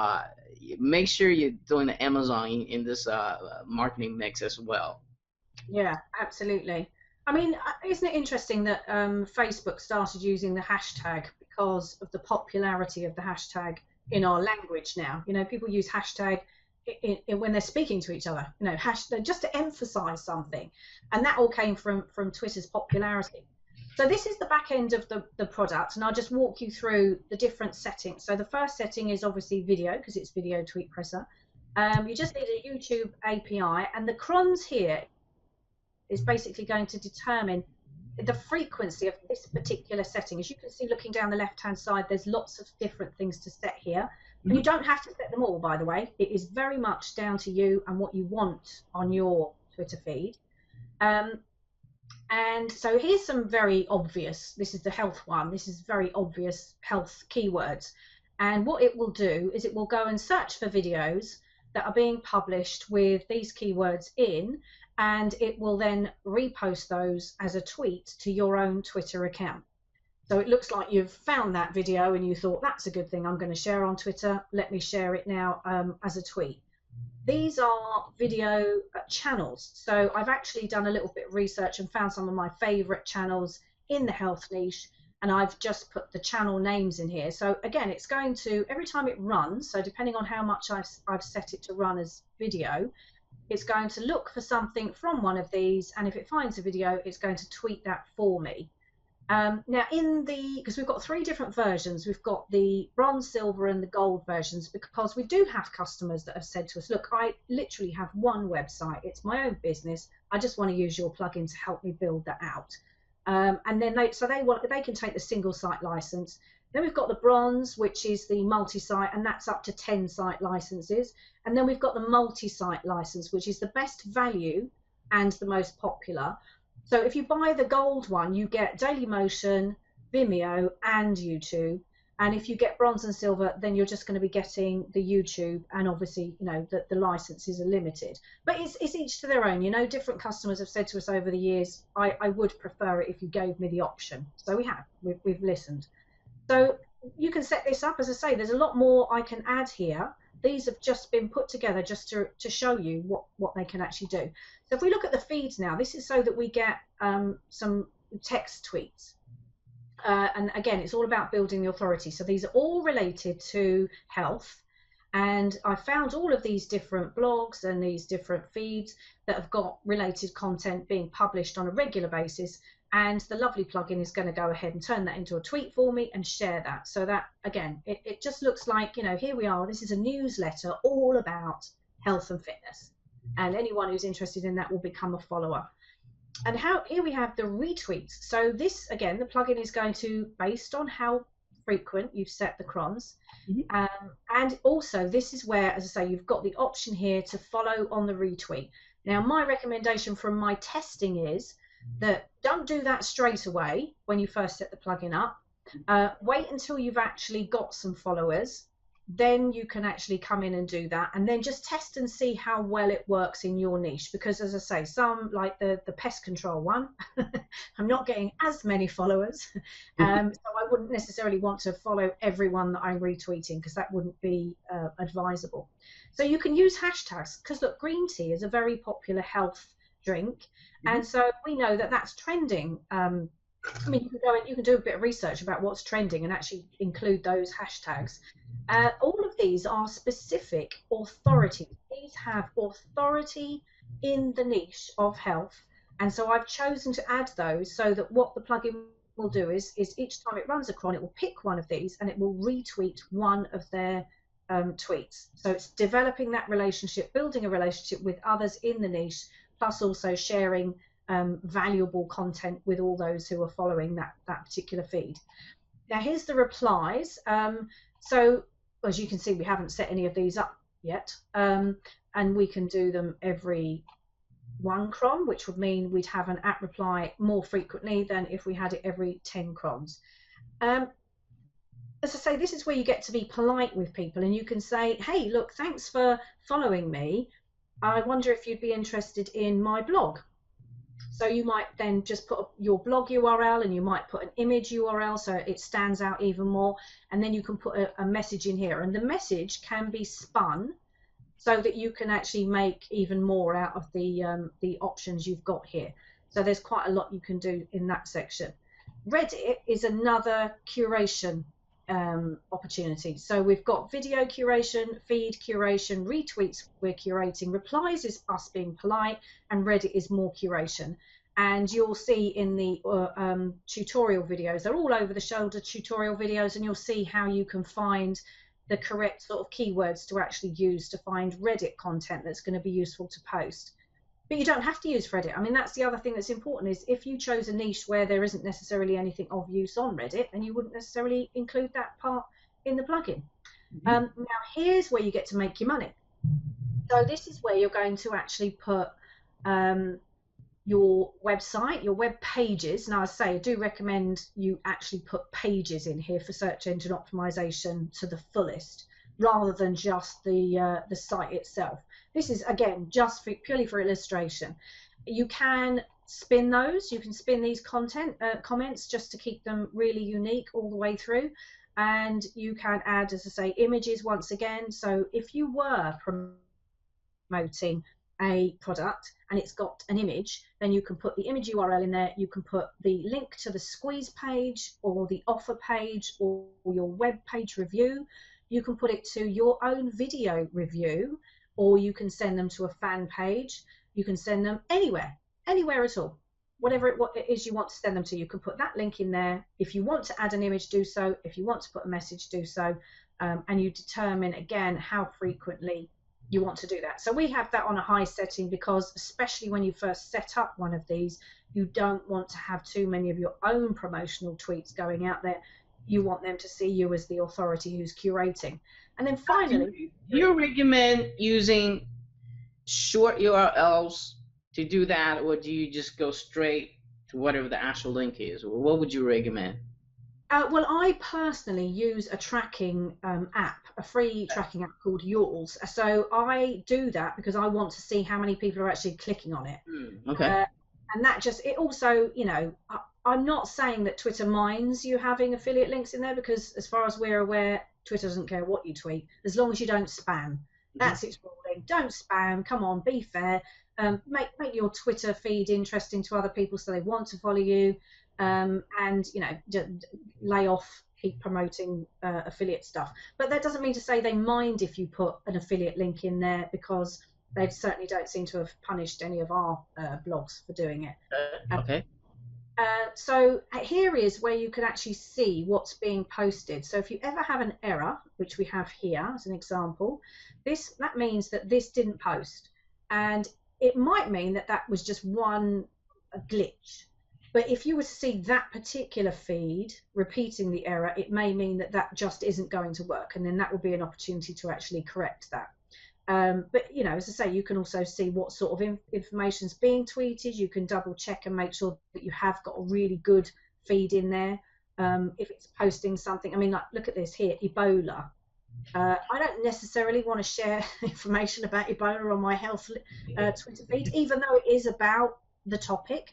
make sure you're doing the Amazon in this marketing mix as well. Yeah, absolutely. I mean, isn't it interesting that Facebook started using the hashtag because of the popularity of the hashtag in our language now? People use hashtag when they're speaking to each other, hashtag just to emphasize something, and that all came from Twitter's popularity. So this is the back end of the product, and I'll just walk you through the different settings. So the first setting is obviously video, because it's video Tweet Pressr. You just need a YouTube API, and the crons here is basically going to determine the frequency of this particular setting. As you can see, looking down the left-hand side, there's lots of different things to set here. Mm-hmm. You don't have to set them all, by the way. It is very much down to you and what you want on your Twitter feed. And so here's some very obvious, this is the health one, this is very obvious health keywords. And what it will do is it will go and search for videos that are being published with these keywords in, and it will then repost those as a tweet to your own Twitter account. So it looks like you've found that video and you thought, that's a good thing I'm going to share on Twitter, let me share it now as a tweet. These are video channels, so I've actually done a little bit of research and found some of my favorite channels in the health niche, and I've just put the channel names in here. So again, it's going to, every time it runs, so depending on how much I've set it to run as video, it's going to look for something from one of these, and if it finds a video, it's going to tweet that for me. Now because we've got 3 different versions, we've got the bronze, silver and the gold versions, because we do have customers that have said to us, look, I literally have one website, it's my own business, I just want to use your plugin to help me build that out. And then they can take the single site license. Then we've got the bronze, which is the multi-site, and that's up to 10 site licenses. And then we've got the multi-site license, which is the best value and the most popular. So if you buy the gold one, you get Dailymotion, Vimeo, and YouTube. And if you get bronze and silver, then you're just going to be getting the YouTube, and obviously, you know, the licenses are limited. But it's each to their own. You know, different customers have said to us over the years, I would prefer it if you gave me the option. So we've listened. So you can set this up. As I say, there's a lot more I can add here. These have just been put together just to show you what they can actually do. So if we look at the feeds now, this is so that we get some text tweets. And again, it's all about building the authority. So these are all related to health. And I found all of these different blogs and these different feeds that have got related content being published on a regular basis. And the lovely plugin is going to go ahead and turn that into a tweet for me and share that. So that, again, it just looks like, you know, here we are. This is a newsletter all about health and fitness. And anyone who's interested in that will become a follower. And here we have the retweets. So this, again, the plugin is going to, based on how frequent you've set the crons. And also this is where, as I say, you've got the option here to follow on the retweet. Now, my recommendation from my testing is that don't do that straight away when you first set the plugin up. Wait until you've actually got some followers. Then you can actually come in and do that, and then just test and see how well it works in your niche. Because as I say, some, like the pest control one, I'm not getting as many followers, so I wouldn't necessarily want to follow everyone that I'm retweeting, because that wouldn't be advisable. So you can use hashtags, because look, green tea is a very popular health drink, and so we know that that's trending. I mean, you can go and you can do a bit of research about what's trending and actually include those hashtags. All of these are specific authorities. These have authority in the niche of health, and so I've chosen to add those so that what the plugin will do is each time it runs a cron, it will pick one of these and it will retweet one of their tweets. So it's developing that relationship, building a relationship with others in the niche, plus also sharing valuable content with all those who are following that particular feed. Now here's the replies. So as you can see, we haven't set any of these up yet, and we can do them every one cron, which would mean we'd have an @ reply more frequently than if we had it every 10 crons. As I say, this is where you get to be polite with people, and you can say, hey, look, thanks for following me. I wonder if you'd be interested in my blog. So you might then just put your blog URL, and you might put an image URL so it stands out even more, and then you can put a message in here, and the message can be spun so that you can actually make even more out of the options you've got here. So there's quite a lot you can do in that section. Reddit is another curation opportunity. So we've got video curation, feed curation, retweets we're curating, replies is us being polite, and Reddit is more curation. And you'll see in the tutorial videos, they're all over the shoulder tutorial videos, and you'll see how you can find the correct sort of keywords to actually use to find Reddit content that's going to be useful to post. But you don't have to use Reddit. I mean, that's the other thing that's important, is if you chose a niche where there isn't necessarily anything of use on Reddit, then you wouldn't necessarily include that part in the plugin. Now, here's where you get to make your money. So this is where you're going to actually put your website, your web pages. Now, I say I do recommend you actually put pages in here for search engine optimization to the fullest, rather than just the site itself. This is, again, just purely for illustration. You can spin those. You can spin these comments just to keep them really unique all the way through. And you can add, as I say, images once again. So if you were promoting a product and it's got an image, then you can put the image URL in there. You can put the link to the squeeze page or the offer page or your web page review. You can put it to your own video review, or you can send them to a fan page. You can send them anywhere at all. Whatever it is you want to send them to, you can put that link in there. If you want to add an image, do so. If you want to put a message, do so. And you determine, again, how frequently you want to do that. So we have that on a high setting because, especially when you first set up one of these, you don't want to have too many of your own promotional tweets going out there. You want them to see you as the authority who's curating. And then finally, you recommend using short URLs to do that, or do you just go straight to whatever the actual link is? Or what would you recommend? Well, I personally use a tracking app, a free tracking app called Yours. So I do that because I want to see how many people are actually clicking on it. Okay. And that just, it also, you know, I'm not saying that Twitter minds you having affiliate links in there, because as far as we're aware, Twitter doesn't care what you tweet, as long as you don't spam. That's its ruling. Don't spam. Come on, be fair. Make your Twitter feed interesting to other people so they want to follow you. And you know, lay off, keep promoting affiliate stuff. But that doesn't mean to say they mind if you put an affiliate link in there, because they certainly don't seem to have punished any of our blogs for doing it. Okay. So here is where you can actually see what's being posted. So if you ever have an error, which we have here as an example, that means that this didn't post, and it might mean that that was just one glitch. But if you were to see that particular feed repeating the error, it may mean that that just isn't going to work, and then that will be an opportunity to actually correct that. But, you know, as I say, you can also see what sort of information is being tweeted. You can double check and make sure that you have got a really good feed in there. If it's posting something, I mean, like, look at this here, Ebola. I don't necessarily want to share information about Ebola on my health Twitter feed, even though it is about the topic.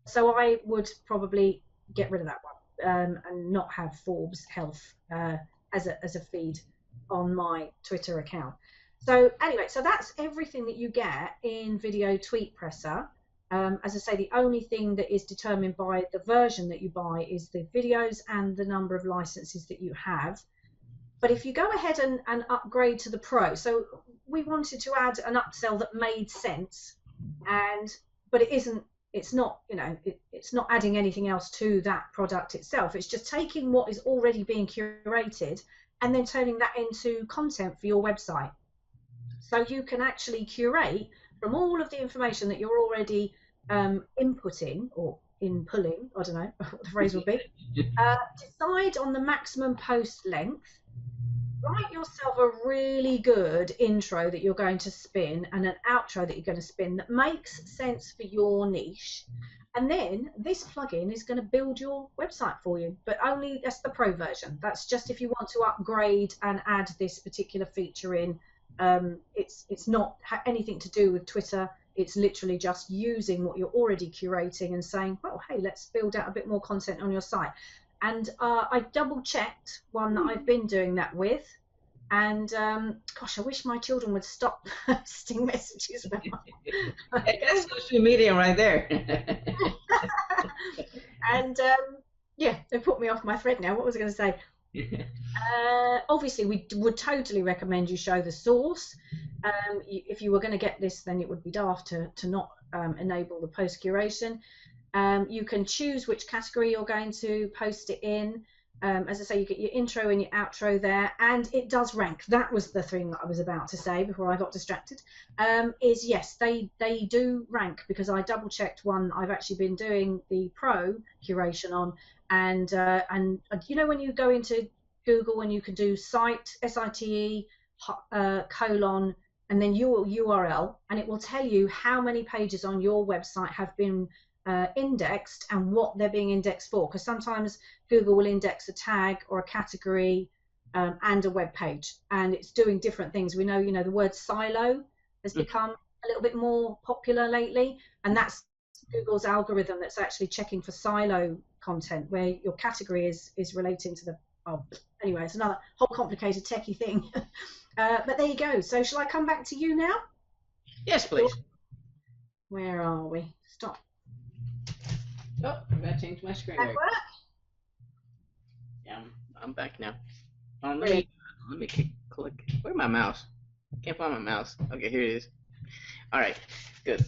So I would probably get rid of that one and not have Forbes Health as a feed on my Twitter account. So anyway, so that's everything that you get in Video Tweet Pressr. As I say, the only thing that is determined by the version that you buy is the videos and the number of licenses that you have. But if you go ahead and upgrade to the Pro, so we wanted to add an upsell that made sense, but it isn't. It's not, you know, it's not adding anything else to that product itself. It's just taking what is already being curated and then turning that into content for your website. So you can actually curate from all of the information that you're already inputting or inpulling, I don't know what the phrase would be, decide on the maximum post length, write yourself a really good intro that you're going to spin and an outro that you're going to spin that makes sense for your niche. And then this plugin is going to build your website for you, but only that's the Pro version. That's just if you want to upgrade and add this particular feature in. It's not anything to do with Twitter. It's literally just using what you're already curating and saying, well, hey, let's build out a bit more content on your site. And I double checked one that I've been doing that with, and gosh, I wish my children would stop posting messages about that's social media right there. And yeah, they put me off my thread now. What was I going to say? Obviously, we would totally recommend you show the source. If you were going to get this, then it would be daft to not enable the post curation. You can choose which category you're going to post it in. As I say, you get your intro and your outro there, and it does rank. That was the thing that I was about to say before I got distracted. Is yes, they do rank, because I double checked one I've actually been doing the Pro curation on, and you know, when you go into Google and you can do site, SITE, colon, and then your URL, and it will tell you how many pages on your website have been indexed and what they're being indexed for, because sometimes Google will index a tag or a category and a web page, and it's doing different things. We know, you know, the word silo has become a little bit more popular lately, and that's Google's algorithm that's actually checking for silo content where your category is relating to the, oh, anyway, it's another whole complicated techie thing. But there you go. So shall I come back to you now? Yes, please. Where are we? Stop. Oh, I'm going to change my screen. That work? Yeah, I'm back now. Let me click. Where's my mouse? Can't find my mouse. Okay, here it is. All right, good.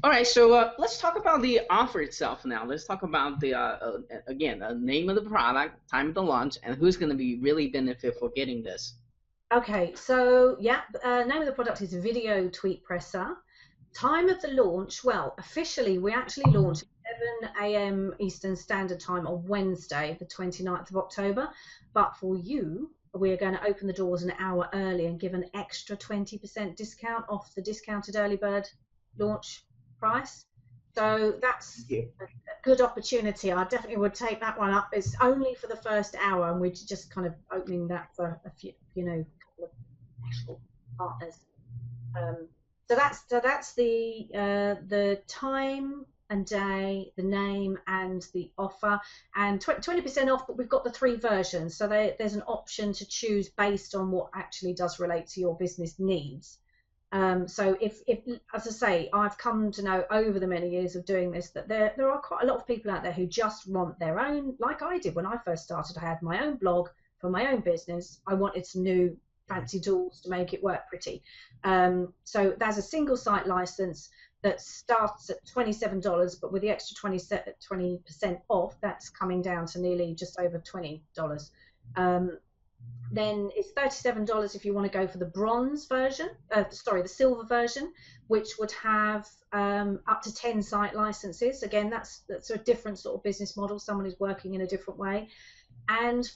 All right, so let's talk about the offer itself now. Let's talk about the again, the name of the product, time of the launch, and who's going to be really benefit for getting this. Okay, so yeah, name of the product is Video Tweet Pressr. Time of the launch, well, officially we actually launched at 7 a.m. Eastern Standard Time on Wednesday, the 29th of October. But for you, we're going to open the doors an hour early and give an extra 20% discount off the discounted early bird launch price. So that's a good opportunity. I definitely would take that one up. It's only for the first hour, and we're just kind of opening that for a few, couple of actual partners. So that's the time and day, the name, and the offer, and 20% off. But we've got the 3 versions, so there's an option to choose based on what actually does relate to your business needs. So if as I say, I've come to know over the many years of doing this that there are quite a lot of people out there who just want their own, like I did when I first started. I had my own blog for my own business. I wanted some new fancy tools to make it work pretty. So there's a single site license that starts at $27, but with the extra 20% off, that's coming down to nearly just over $20. Then it's $37 if you want to go for the bronze version, the silver version, which would have up to 10 site licenses. Again, that's a different sort of business model. Someone is working in a different way. And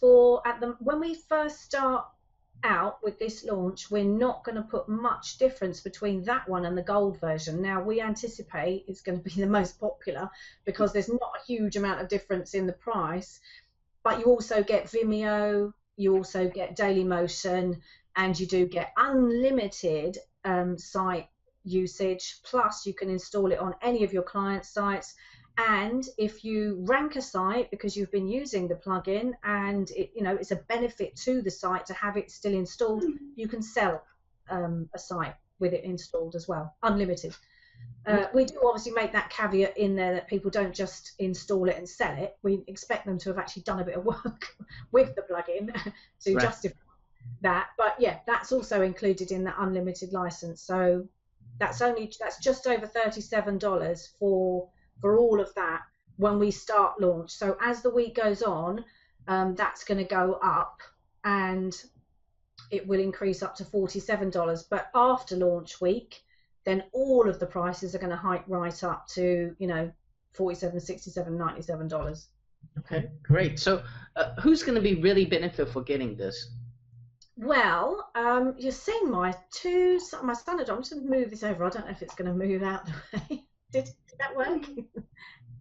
when we first start out with this launch, we're not going to put much difference between that one and the gold version. Now, we anticipate it's going to be the most popular because there's not a huge amount of difference in the price, but you also get Vimeo, you also get Dailymotion, and you do get unlimited site usage, plus you can install it on any of your client sites. And if you rank a site because you've been using the plugin and it's a benefit to the site to have it still installed, you can sell a site with it installed as well, unlimited. We do obviously make that caveat in there that people don't just install it and sell it. We expect them to have actually done a bit of work with the plugin to justify that. But yeah, that's also included in that unlimited license. So that's just over $37 for all of that when we start launch. So as the week goes on, that's going to go up and it will increase up to $47. But after launch week, then all of the prices are going to hike right up to, $47, $67, $97. Okay, great. So who's going to be really benefit for getting this? Well, you're seeing my son and I'm just going to move this over. I don't know if it's going to move out the way. Did that work?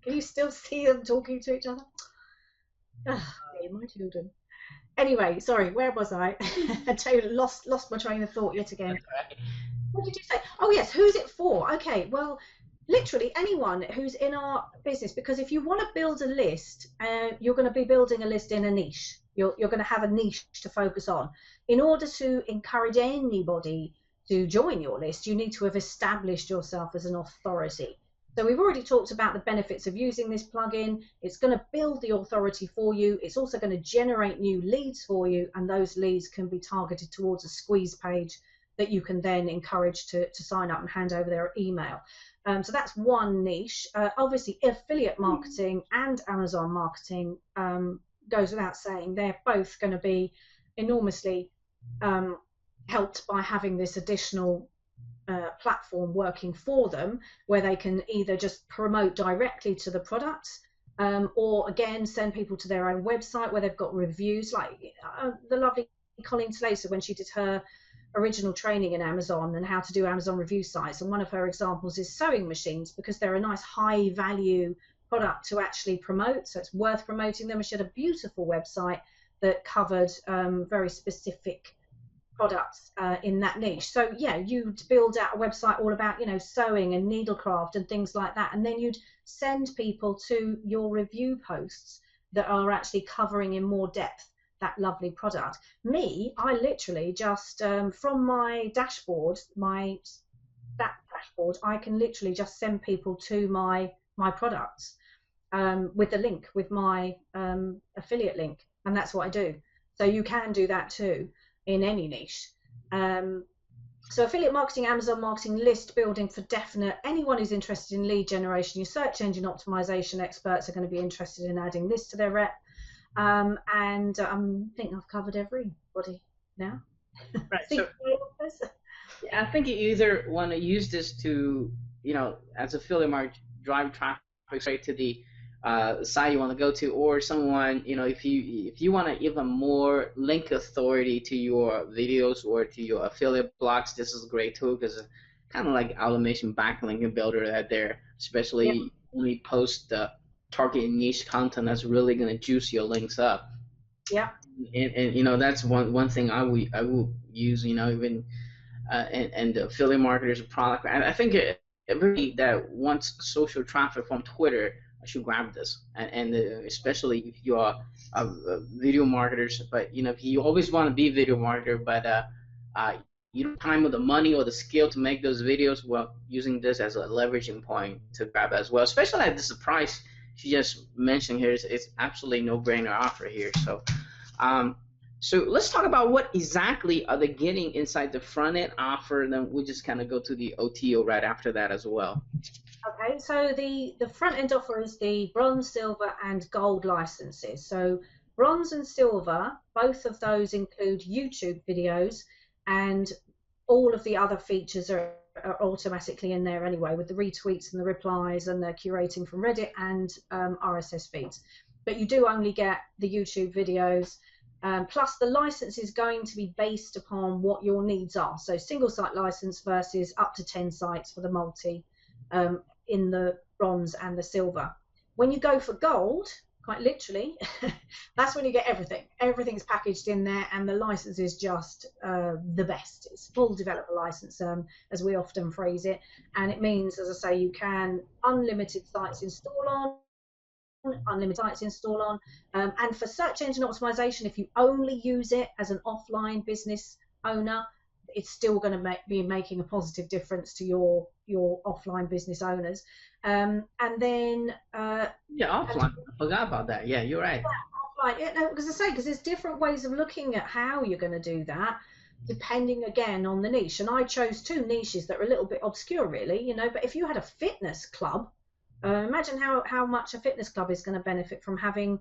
Can you still see them talking to each other? Oh, my children. Anyway, sorry, where was I? I totally lost my train of thought yet again. What did you say? Oh yes, who's it for? Okay, well, literally anyone who's in our business, because if you want to build a list, you're going to be building a list in a niche. You're going to have a niche to focus on. In order to encourage anybody to join your list, you need to have established yourself as an authority. So we've already talked about the benefits of using this plugin. It's going to build the authority for you. It's also going to generate new leads for you, and those leads can be targeted towards a squeeze page that you can then encourage to sign up and hand over their email. So that's one niche. Obviously, affiliate marketing and Amazon marketing goes without saying. They're both going to be enormously helped by having this additional platform working for them, where they can either just promote directly to the products or again send people to their own website where they've got reviews, like the lovely Colleen Slater when she did her original training in Amazon and how to do Amazon review sites, and one of her examples is sewing machines, because they're a nice high value product to actually promote, so it's worth promoting them. And she had a beautiful website that covered very specific products in that niche. So yeah, you'd build out a website all about sewing and needlecraft and things like that, and then you'd send people to your review posts that are actually covering in more depth that lovely product. Me, I literally just from my dashboard, that dashboard, I can literally just send people to my products with the link, with my affiliate link, and that's what I do. So you can do that too in any niche. So affiliate marketing, Amazon marketing, list building for definite. Anyone who's interested in lead generation, your search engine optimization experts are going to be interested in adding this to their rep. And I think I've covered everybody now. Right. So, yeah, I think you either want to use this to, as affiliate marketing, drive traffic straight to the site you want to go to, or someone, if you want to even more link authority to your videos or to your affiliate blogs, this is a great tool because it's kind of like automation backlinking builder that there, especially when we post the target niche content that's really going to juice your links up. Yeah. And that's one thing I will use, even and the affiliate marketers product. And I think everybody that wants social traffic from Twitter should grab this, and especially if you are video marketers. But if you always want to be video marketer, but you don't have time or the money or the skill to make those videos, well, using this as a leveraging point to grab as well. Especially at this price she just mentioned here, it's absolutely no-brainer offer here. So let's talk about what exactly are they getting inside the front end offer, and then we'll just kind of go to the OTO right after that as well. Okay, so the front end offer is the bronze, silver, and gold licenses. So bronze and silver, both of those include YouTube videos, and all of the other features are automatically in there anyway, with the retweets and the replies and the curating from Reddit and RSS feeds. But you do only get the YouTube videos. Plus the license is going to be based upon what your needs are. So single site license versus up to 10 sites for the multi in the bronze and the silver. When you go for gold, quite literally, that's when you get everything. Everything's packaged in there, and the license is just the best. It's full developer license, as we often phrase it. And it means, as I say, you can unlimited sites install on, unlimited sites install on, and for search engine optimization, if you only use it as an offline business owner, it's still going to be making a positive difference to your offline business owners. And then offline, I forgot about that. Yeah, you're right. Offline, because there's different ways of looking at how you're going to do that, depending again on the niche. And I chose two niches that are a little bit obscure, really, but if you had a fitness club, imagine how much a fitness club is going to benefit from having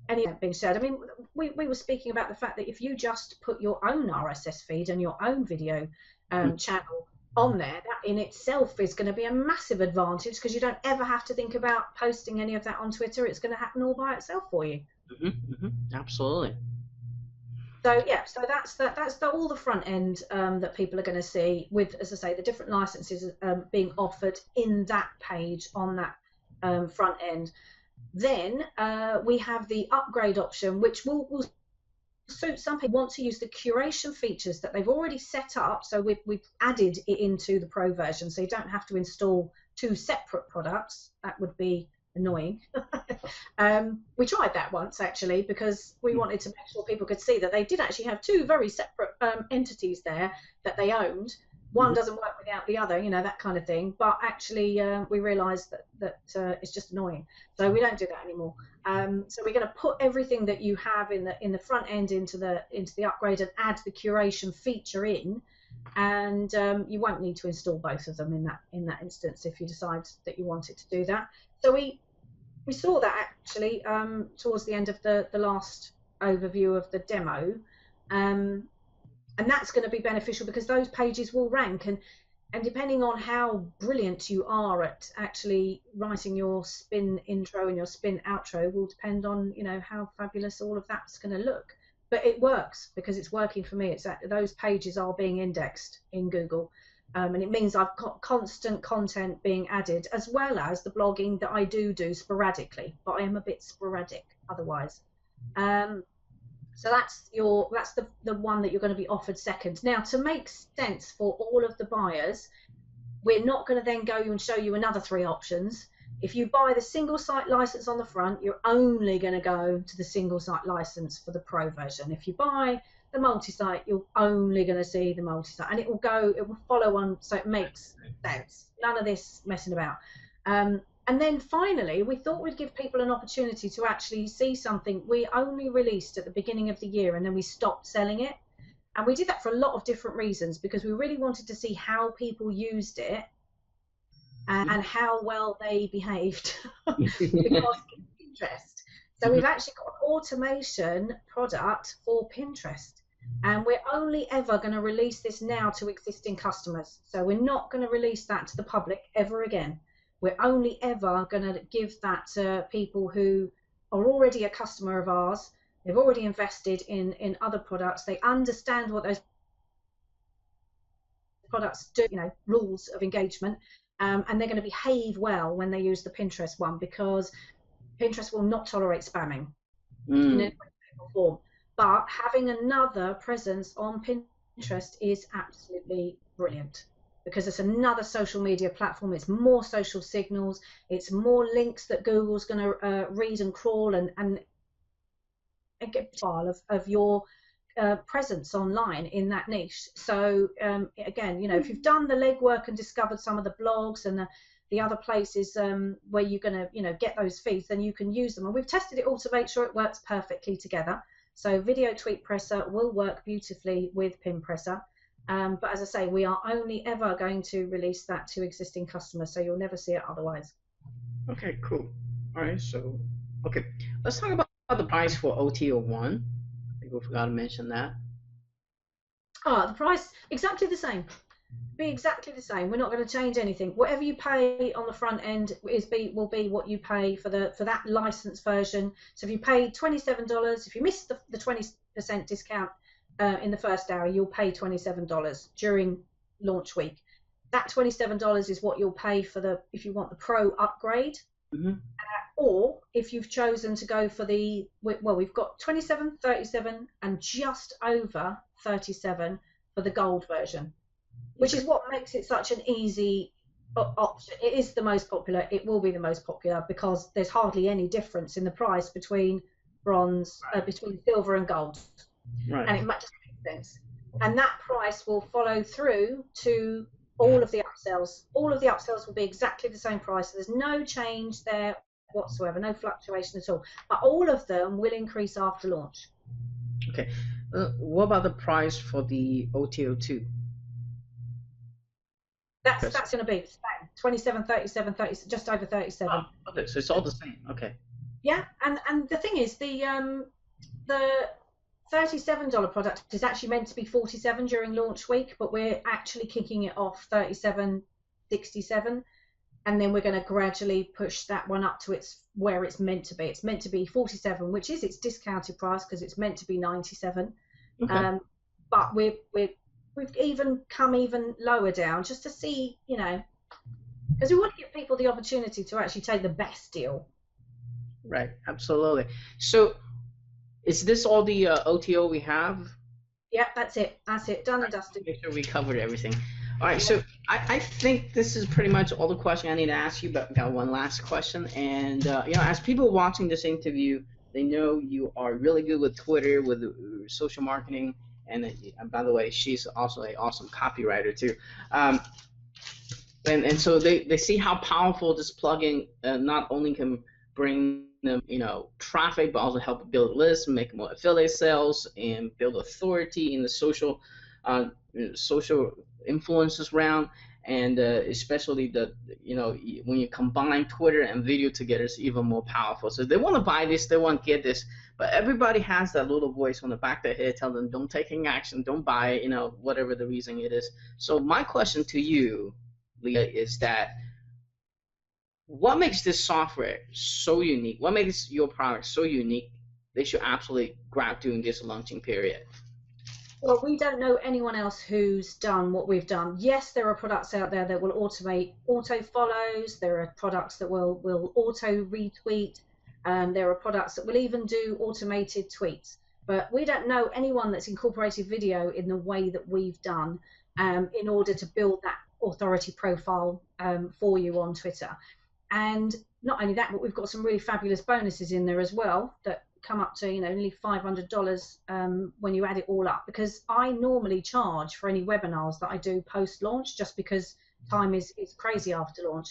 any of that being said. I mean, we were speaking about the fact that if you just put your own RSS feed and your own video channel on there, that in itself is going to be a massive advantage, because you don't ever have to think about posting any of that on Twitter. It's going to happen all by itself for you. Absolutely. So yeah, so that's all the front end that people are going to see, with, as I say, the different licenses being offered in that page on that front end. Then we have the upgrade option, which will suit some people who want to use the curation features that they've already set up. So we've added it into the pro version, so you don't have to install two separate products. That would be annoying. We tried that once, actually, because we wanted to make sure people could see that they did actually have two very separate entities there that they owned. One doesn't work without the other, that kind of thing. But actually, we realised that it's just annoying, so we don't do that anymore. So we're going to put everything that you have in the front end into the upgrade, and add the curation feature in, and you won't need to install both of them in that instance if you decide that you wanted to do that. So we saw that actually towards the end of the last overview of the demo. And that's going to be beneficial, because those pages will rank, and depending on how brilliant you are at actually writing your spin intro and your spin outro will depend on how fabulous all of that's going to look. But it works, because it's working for me. It's that those pages are being indexed in Google, and it means I've got constant content being added, as well as the blogging that I do sporadically, but I am a bit sporadic otherwise. So that's the one that you're going to be offered second. Now, to make sense for all of the buyers, we're not going to then go and show you another 3 options. If you buy the single site license on the front, you're only going to go to the single site license for the pro version. If you buy the multi-site, you're only going to see the multi-site, and it will follow on, so it makes sense. None of this messing about. And then finally, we thought we'd give people an opportunity to actually see something we only released at the beginning of the year, and then we stopped selling it. And we did that for a lot of different reasons, because we really wanted to see how people used it and how well they behaved because of Pinterest. So we've actually got an automation product for Pinterest, and we're only ever going to release this now to existing customers. So we're not going to release that to the public ever again. We're only ever going to give that to people who are already a customer of ours. They've already invested in other products. They understand what those products do, rules of engagement, and they're going to behave well when they use the Pinterest one, because Pinterest will not tolerate spamming in any form. But having another presence on Pinterest is absolutely brilliant, because it's another social media platform. It's more social signals. It's more links that Google's going to read and crawl and get a file of your presence online in that niche. So again, if you've done the legwork and discovered some of the blogs and the other places where you're going to get those feeds, then you can use them. And we've tested it all to make sure it works perfectly together. So Video Tweet Pressr will work beautifully with Pin Pressr. But as I say, we are only ever going to release that to existing customers, so you'll never see it otherwise. Okay, cool. All right, so okay, let's talk about the price for OTO1. I think we forgot to mention that. The price exactly the same. Be exactly the same. We're not going to change anything. Whatever you pay on the front end will be what you pay for that licensed version. So if you pay $27, if you miss the 20% discount in the first hour, you'll pay $27 during launch week. That $27 is what you'll pay if you want the Pro upgrade. Mm-hmm. Or if you've chosen to go for we've got 27, 37, and just over 37 for the gold version, which is what makes it such an easy option. It is the most popular. It will be the most popular because there's hardly any difference in the price between between silver and gold. Right. And it just makes sense. And that price will follow through to all of the upsells. All of the upsells will be exactly the same price. So there's no change there whatsoever, no fluctuation at all. But all of them will increase after launch. Okay. What about the price for the OTO2? That's going to be 27, 37, 30, just over 37. Oh, okay, so it's all the same. Okay. Yeah, and the thing is, the $37 product is actually meant to be $47 during launch week, but we're actually kicking it off $37.67, and then we're going to gradually push that one up to where it's meant to be. It's meant to be $47, which is its discounted price because it's meant to be $97. Okay. But we've even come even lower down just to see, because we want to give people the opportunity to actually take the best deal. Right, absolutely. So is this all the OTO we have? Yeah, that's it. Done and dusted. Make sure we covered everything. All right, so I think this is pretty much all the questions I need to ask you, but I've got one last question. And, as people watching this interview, they know you are really good with Twitter, with social marketing. And by the way, she's also an awesome copywriter too. And so they see how powerful this plugin not only can bring them, traffic, but also help build lists, make more affiliate sales, and build authority in the social influences round. And especially when you combine Twitter and video together, it's even more powerful. So they want to buy this, they want to get this, but everybody has that little voice on the back of their head telling them, don't take any action, don't buy it, whatever the reason it is. So my question to you, Leah, is that what makes this software so unique? What makes your product so unique they should absolutely grab during this launching period? Well, we don't know anyone else who's done what we've done. Yes, there are products out there that will automate auto follows. There are products that will auto retweet. There are products that will even do automated tweets. But we don't know anyone that's incorporated video in the way that we've done in order to build that authority profile for you on Twitter. And not only that, but we've got some really fabulous bonuses in there as well that come up to nearly $500 when you add it all up, because I normally charge for any webinars that I do post launch just because time is crazy after launch,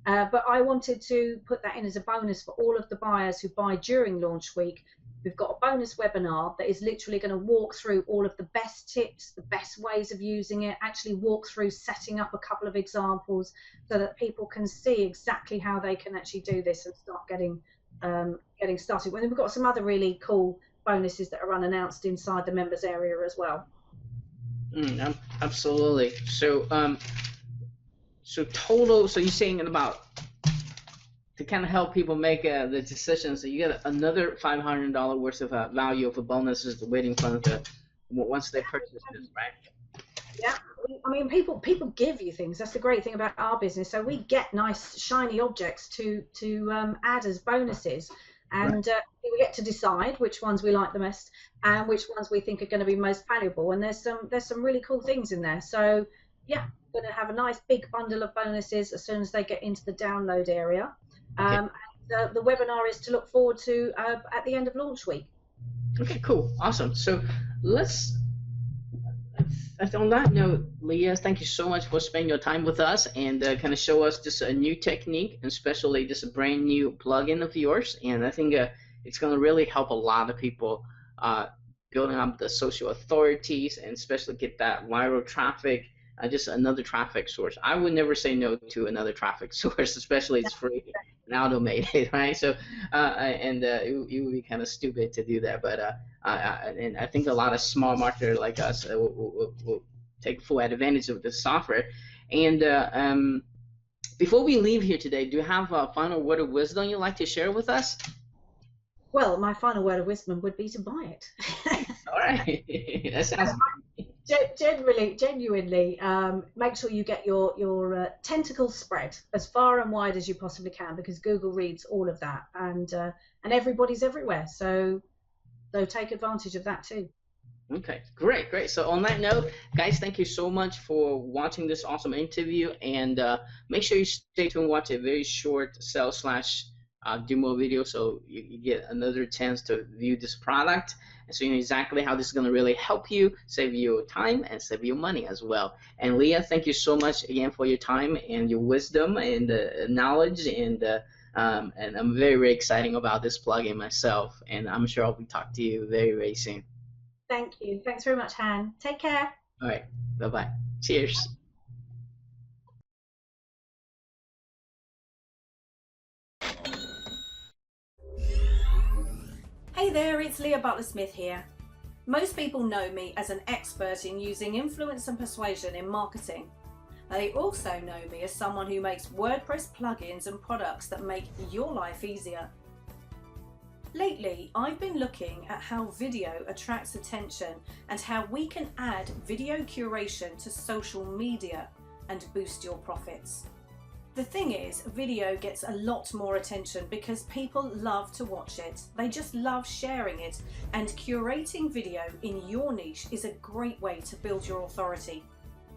but I wanted to put that in as a bonus for all of the buyers who buy during launch week. We've got a bonus webinar that is literally going to walk through all of the best tips, the best ways of using it, actually walk through setting up a couple of examples so that people can see exactly how they can actually do this and start getting started. We've got some other really cool bonuses that are unannounced inside the members area as well. Absolutely. So, so you're saying in about to kind of help people make the decisions. So you get another $500 worth of value of bonuses waiting for them once they purchase this, right? Yeah, I mean, people give you things. That's the great thing about our business. So we get nice shiny objects to add as bonuses, and we get to decide which ones we like the most and which ones we think are going to be most valuable. And there's some really cool things in there. So yeah, we're going to have a nice big bundle of bonuses as soon as they get into the download area. And the webinar is to look forward to at the end of launch week. Okay, cool, awesome. So let's. On that note, Leah, thank you so much for spending your time with us and kind of show us just a new technique, and especially just a brand new plugin of yours. And I think it's going to really help a lot of people building up the social authorities and especially get that viral traffic, just another traffic source. I would never say no to another traffic source, especially it's free and automated, right? So, it would be kind of stupid to do that, but and I think a lot of small marketers like us will take full advantage of this software. And before we leave here today, do you have a final word of wisdom you'd like to share with us? Well, my final word of wisdom would be to buy it. All right, that sounds genuinely, make sure you get your tentacles spread as far and wide as you possibly can, because Google reads all of that, and everybody's everywhere. So take advantage of that too. Okay, great. So on that note, guys, thank you so much for watching this awesome interview, and make sure you stay tuned and watch a very short sell/demo video so you get another chance to view this product, and so you know exactly how this is going to really help you save you time and save you money as well. And Leah, thank you so much again for your time and your wisdom and knowledge, and I'm very, very excited about this plugin myself, and I'm sure I'll be talking to you very, very soon. Thank you. Thanks very much, Han. Take care. All right. Bye-bye. Cheers. Hey there, it's Leah Butler-Smith here. Most people know me as an expert in using influence and persuasion in marketing. They also know me as someone who makes WordPress plugins and products that make your life easier. Lately, I've been looking at how video attracts attention and how we can add video curation to social media and boost your profits. The thing is, video gets a lot more attention because people love to watch it. They just love sharing it, and curating video in your niche is a great way to build your authority.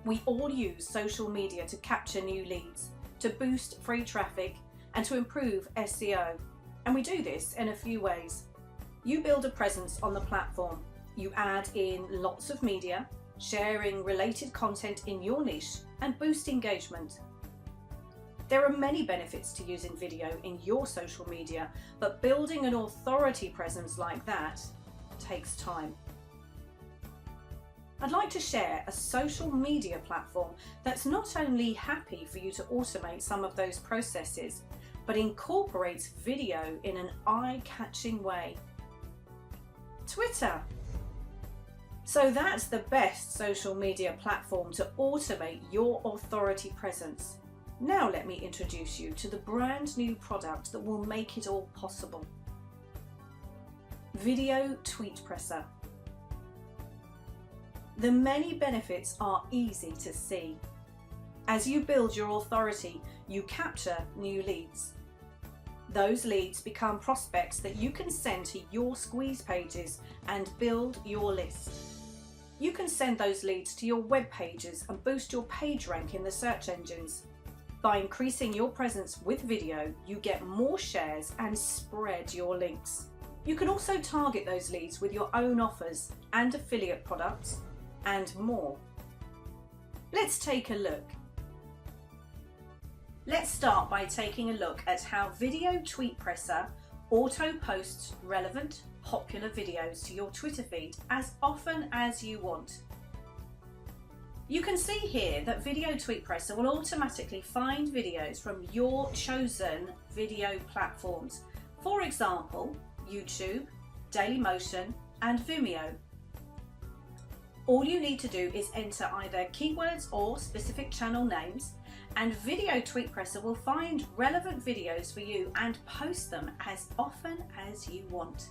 We all use social media to capture new leads, to boost free traffic, and to improve SEO. And we do this in a few ways. You build a presence on the platform. You add in lots of media, sharing related content in your niche, and boost engagement. There are many benefits to using video in your social media, but building an authority presence like that takes time. I'd like to share a social media platform that's not only happy for you to automate some of those processes, but incorporates video in an eye-catching way. Twitter. So that's the best social media platform to automate your authority presence. Now let me introduce you to the brand new product that will make it all possible. Video Tweet Pressr. The many benefits are easy to see. As you build your authority, you capture new leads. Those leads become prospects that you can send to your squeeze pages and build your list. You can send those leads to your web pages and boost your page rank in the search engines. By increasing your presence with video, you get more shares and spread your links. You can also target those leads with your own offers and affiliate products and more. Let's take a look. Let's start by taking a look at how Video Tweet Pressr auto-posts relevant, popular videos to your Twitter feed as often as you want. You can see here that Video Tweet Pressr will automatically find videos from your chosen video platforms. For example, YouTube, Dailymotion, and Vimeo. All you need to do is enter either keywords or specific channel names, and Video Tweet Pressr will find relevant videos for you and post them as often as you want.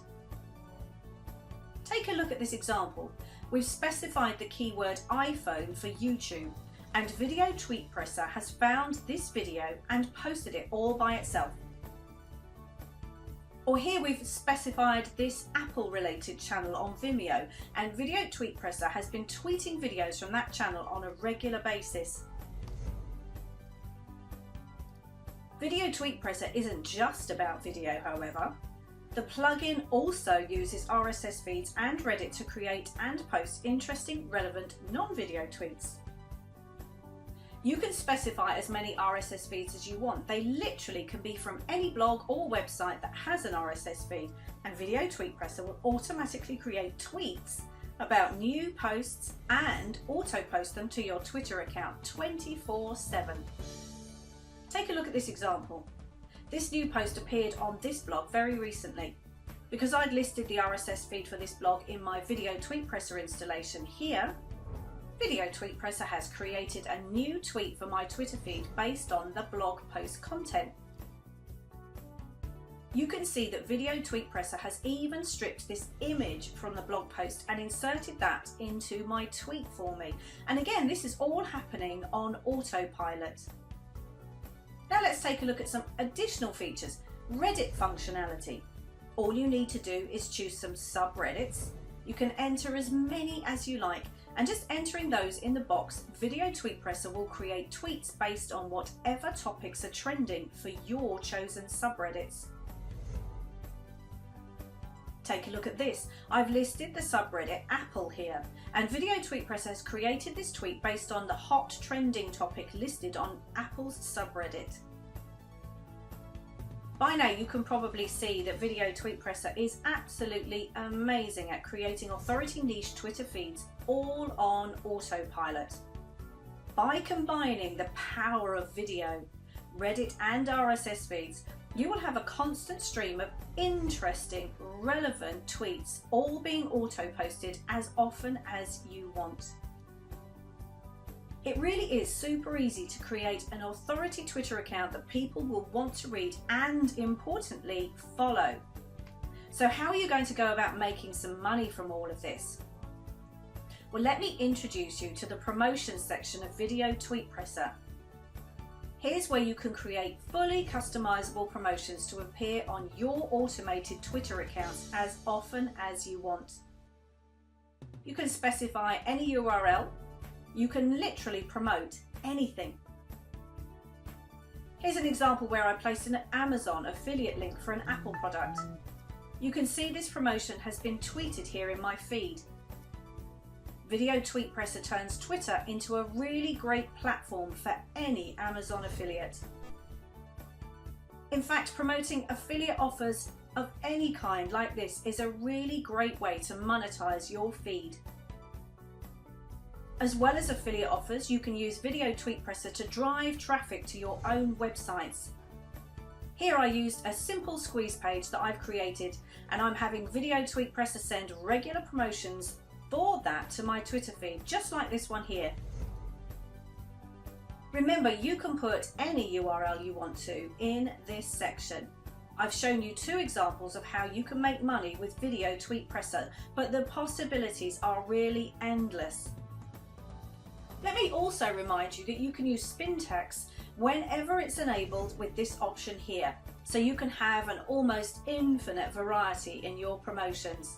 Take a look at this example. We've specified the keyword iPhone for YouTube, and Video Tweet Pressr has found this video and posted it all by itself. Or here we've specified this Apple related channel on Vimeo, and Video Tweet Pressr has been tweeting videos from that channel on a regular basis. Video Tweet Pressr isn't just about video, however. The plugin also uses RSS feeds and Reddit to create and post interesting, relevant, non-video tweets. You can specify as many RSS feeds as you want. They literally can be from any blog or website that has an RSS feed, and Video Tweet Pressr will automatically create tweets about new posts and auto-post them to your Twitter account 24/7. Take a look at this example. This new post appeared on this blog very recently. Because I'd listed the RSS feed for this blog in my Video Tweet Pressr installation here, Video Tweet Pressr has created a new tweet for my Twitter feed based on the blog post content. You can see that Video Tweet Pressr has even stripped this image from the blog post and inserted that into my tweet for me. And again, this is all happening on autopilot. Now let's take a look at some additional features. Reddit functionality. All you need to do is choose some subreddits. You can enter as many as you like, and just entering those in the box, Video Tweet Pressr will create tweets based on whatever topics are trending for your chosen subreddits. Take a look at this. I've listed the subreddit Apple here, and Video Tweet Pressr has created this tweet based on the hot trending topic listed on Apple's subreddit. By now you can probably see that Video Tweet Pressr is absolutely amazing at creating authority niche Twitter feeds all on autopilot. By combining the power of video, Reddit and RSS feeds, you will have a constant stream of interesting, relevant tweets, all being auto-posted as often as you want. It really is super easy to create an authority Twitter account that people will want to read and, importantly, follow. So how are you going to go about making some money from all of this? Well, let me introduce you to the promotions section of Video Tweet Pressr. Here's where you can create fully customizable promotions to appear on your automated Twitter accounts as often as you want. You can specify any URL. You can literally promote anything. Here's an example where I placed an Amazon affiliate link for an Apple product. You can see this promotion has been tweeted here in my feed. Video Tweet Pressr turns Twitter into a really great platform for any Amazon affiliate. In fact, promoting affiliate offers of any kind like this is a really great way to monetize your feed. As well as affiliate offers, you can use Video Tweet Pressr to drive traffic to your own websites. Here I used a simple squeeze page that I've created, and I'm having Video Tweet Pressr send regular promotions for that to my Twitter feed, just like this one here. Remember, you can put any URL you want to in this section. I've shown you 2 examples of how you can make money with Video Tweet Pressr, but the possibilities are really endless. Let me also remind you that you can use spin tags whenever it's enabled with this option here, so you can have an almost infinite variety in your promotions.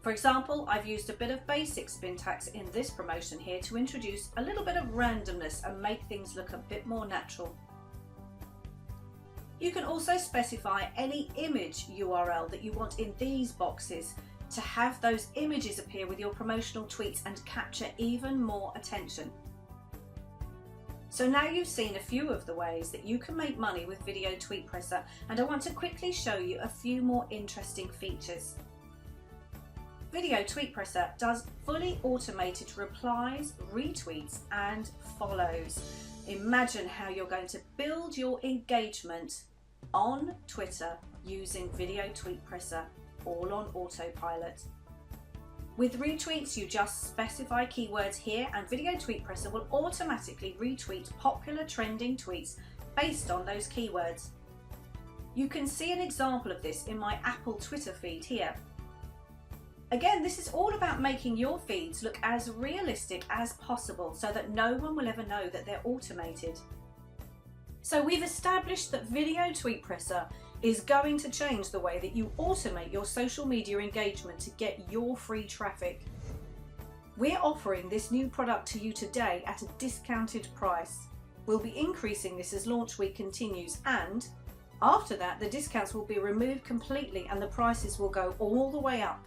For example, I've used a bit of basic spin tags in this promotion here to introduce a little bit of randomness and make things look a bit more natural. You can also specify any image URL that you want in these boxes to have those images appear with your promotional tweets and capture even more attention. So now you've seen a few of the ways that you can make money with Video Tweet Pressr, and I want to quickly show you a few more interesting features. Video Tweet Pressr does fully automated replies, retweets and follows. Imagine how you're going to build your engagement on Twitter using Video Tweet Pressr, all on autopilot. With retweets, you just specify keywords here and Video Tweet Pressr will automatically retweet popular trending tweets based on those keywords. You can see an example of this in my Apple Twitter feed here. Again, this is all about making your feeds look as realistic as possible so that no one will ever know that they're automated. So we've established that Video Tweet Pressr is going to change the way that you automate your social media engagement to get your free traffic. We're offering this new product to you today at a discounted price. We'll be increasing this as launch week continues, and after that the discounts will be removed completely and the prices will go all the way up.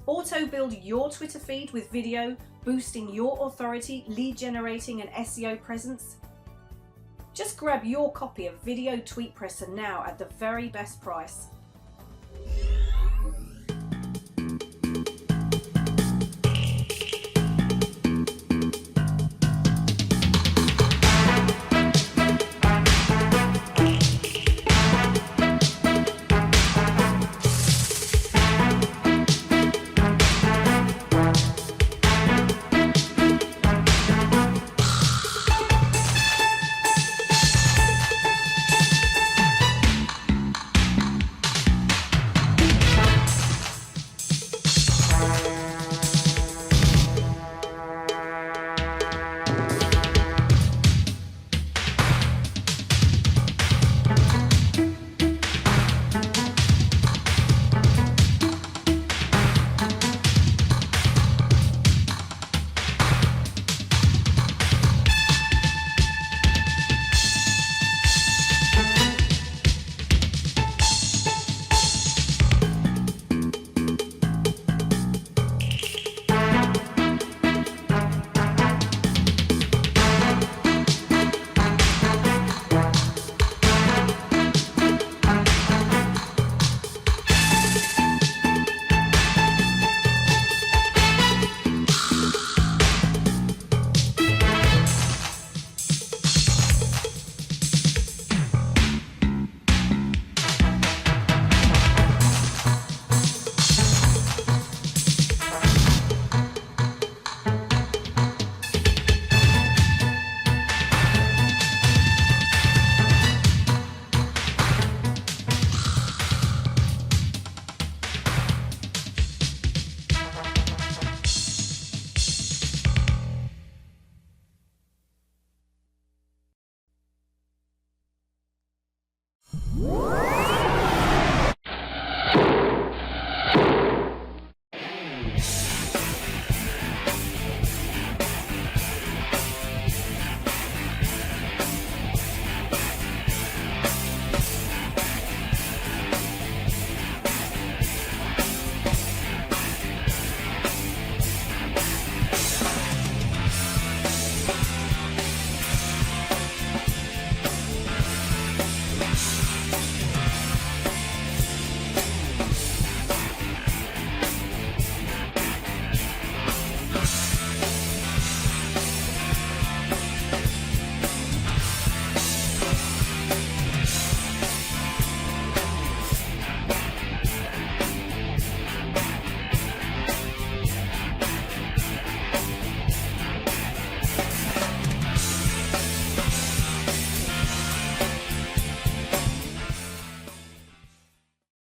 Auto build your Twitter feed with video, boosting your authority, lead generating and SEO presence. Just grab your copy of Video Tweet Pressr now at the very best price.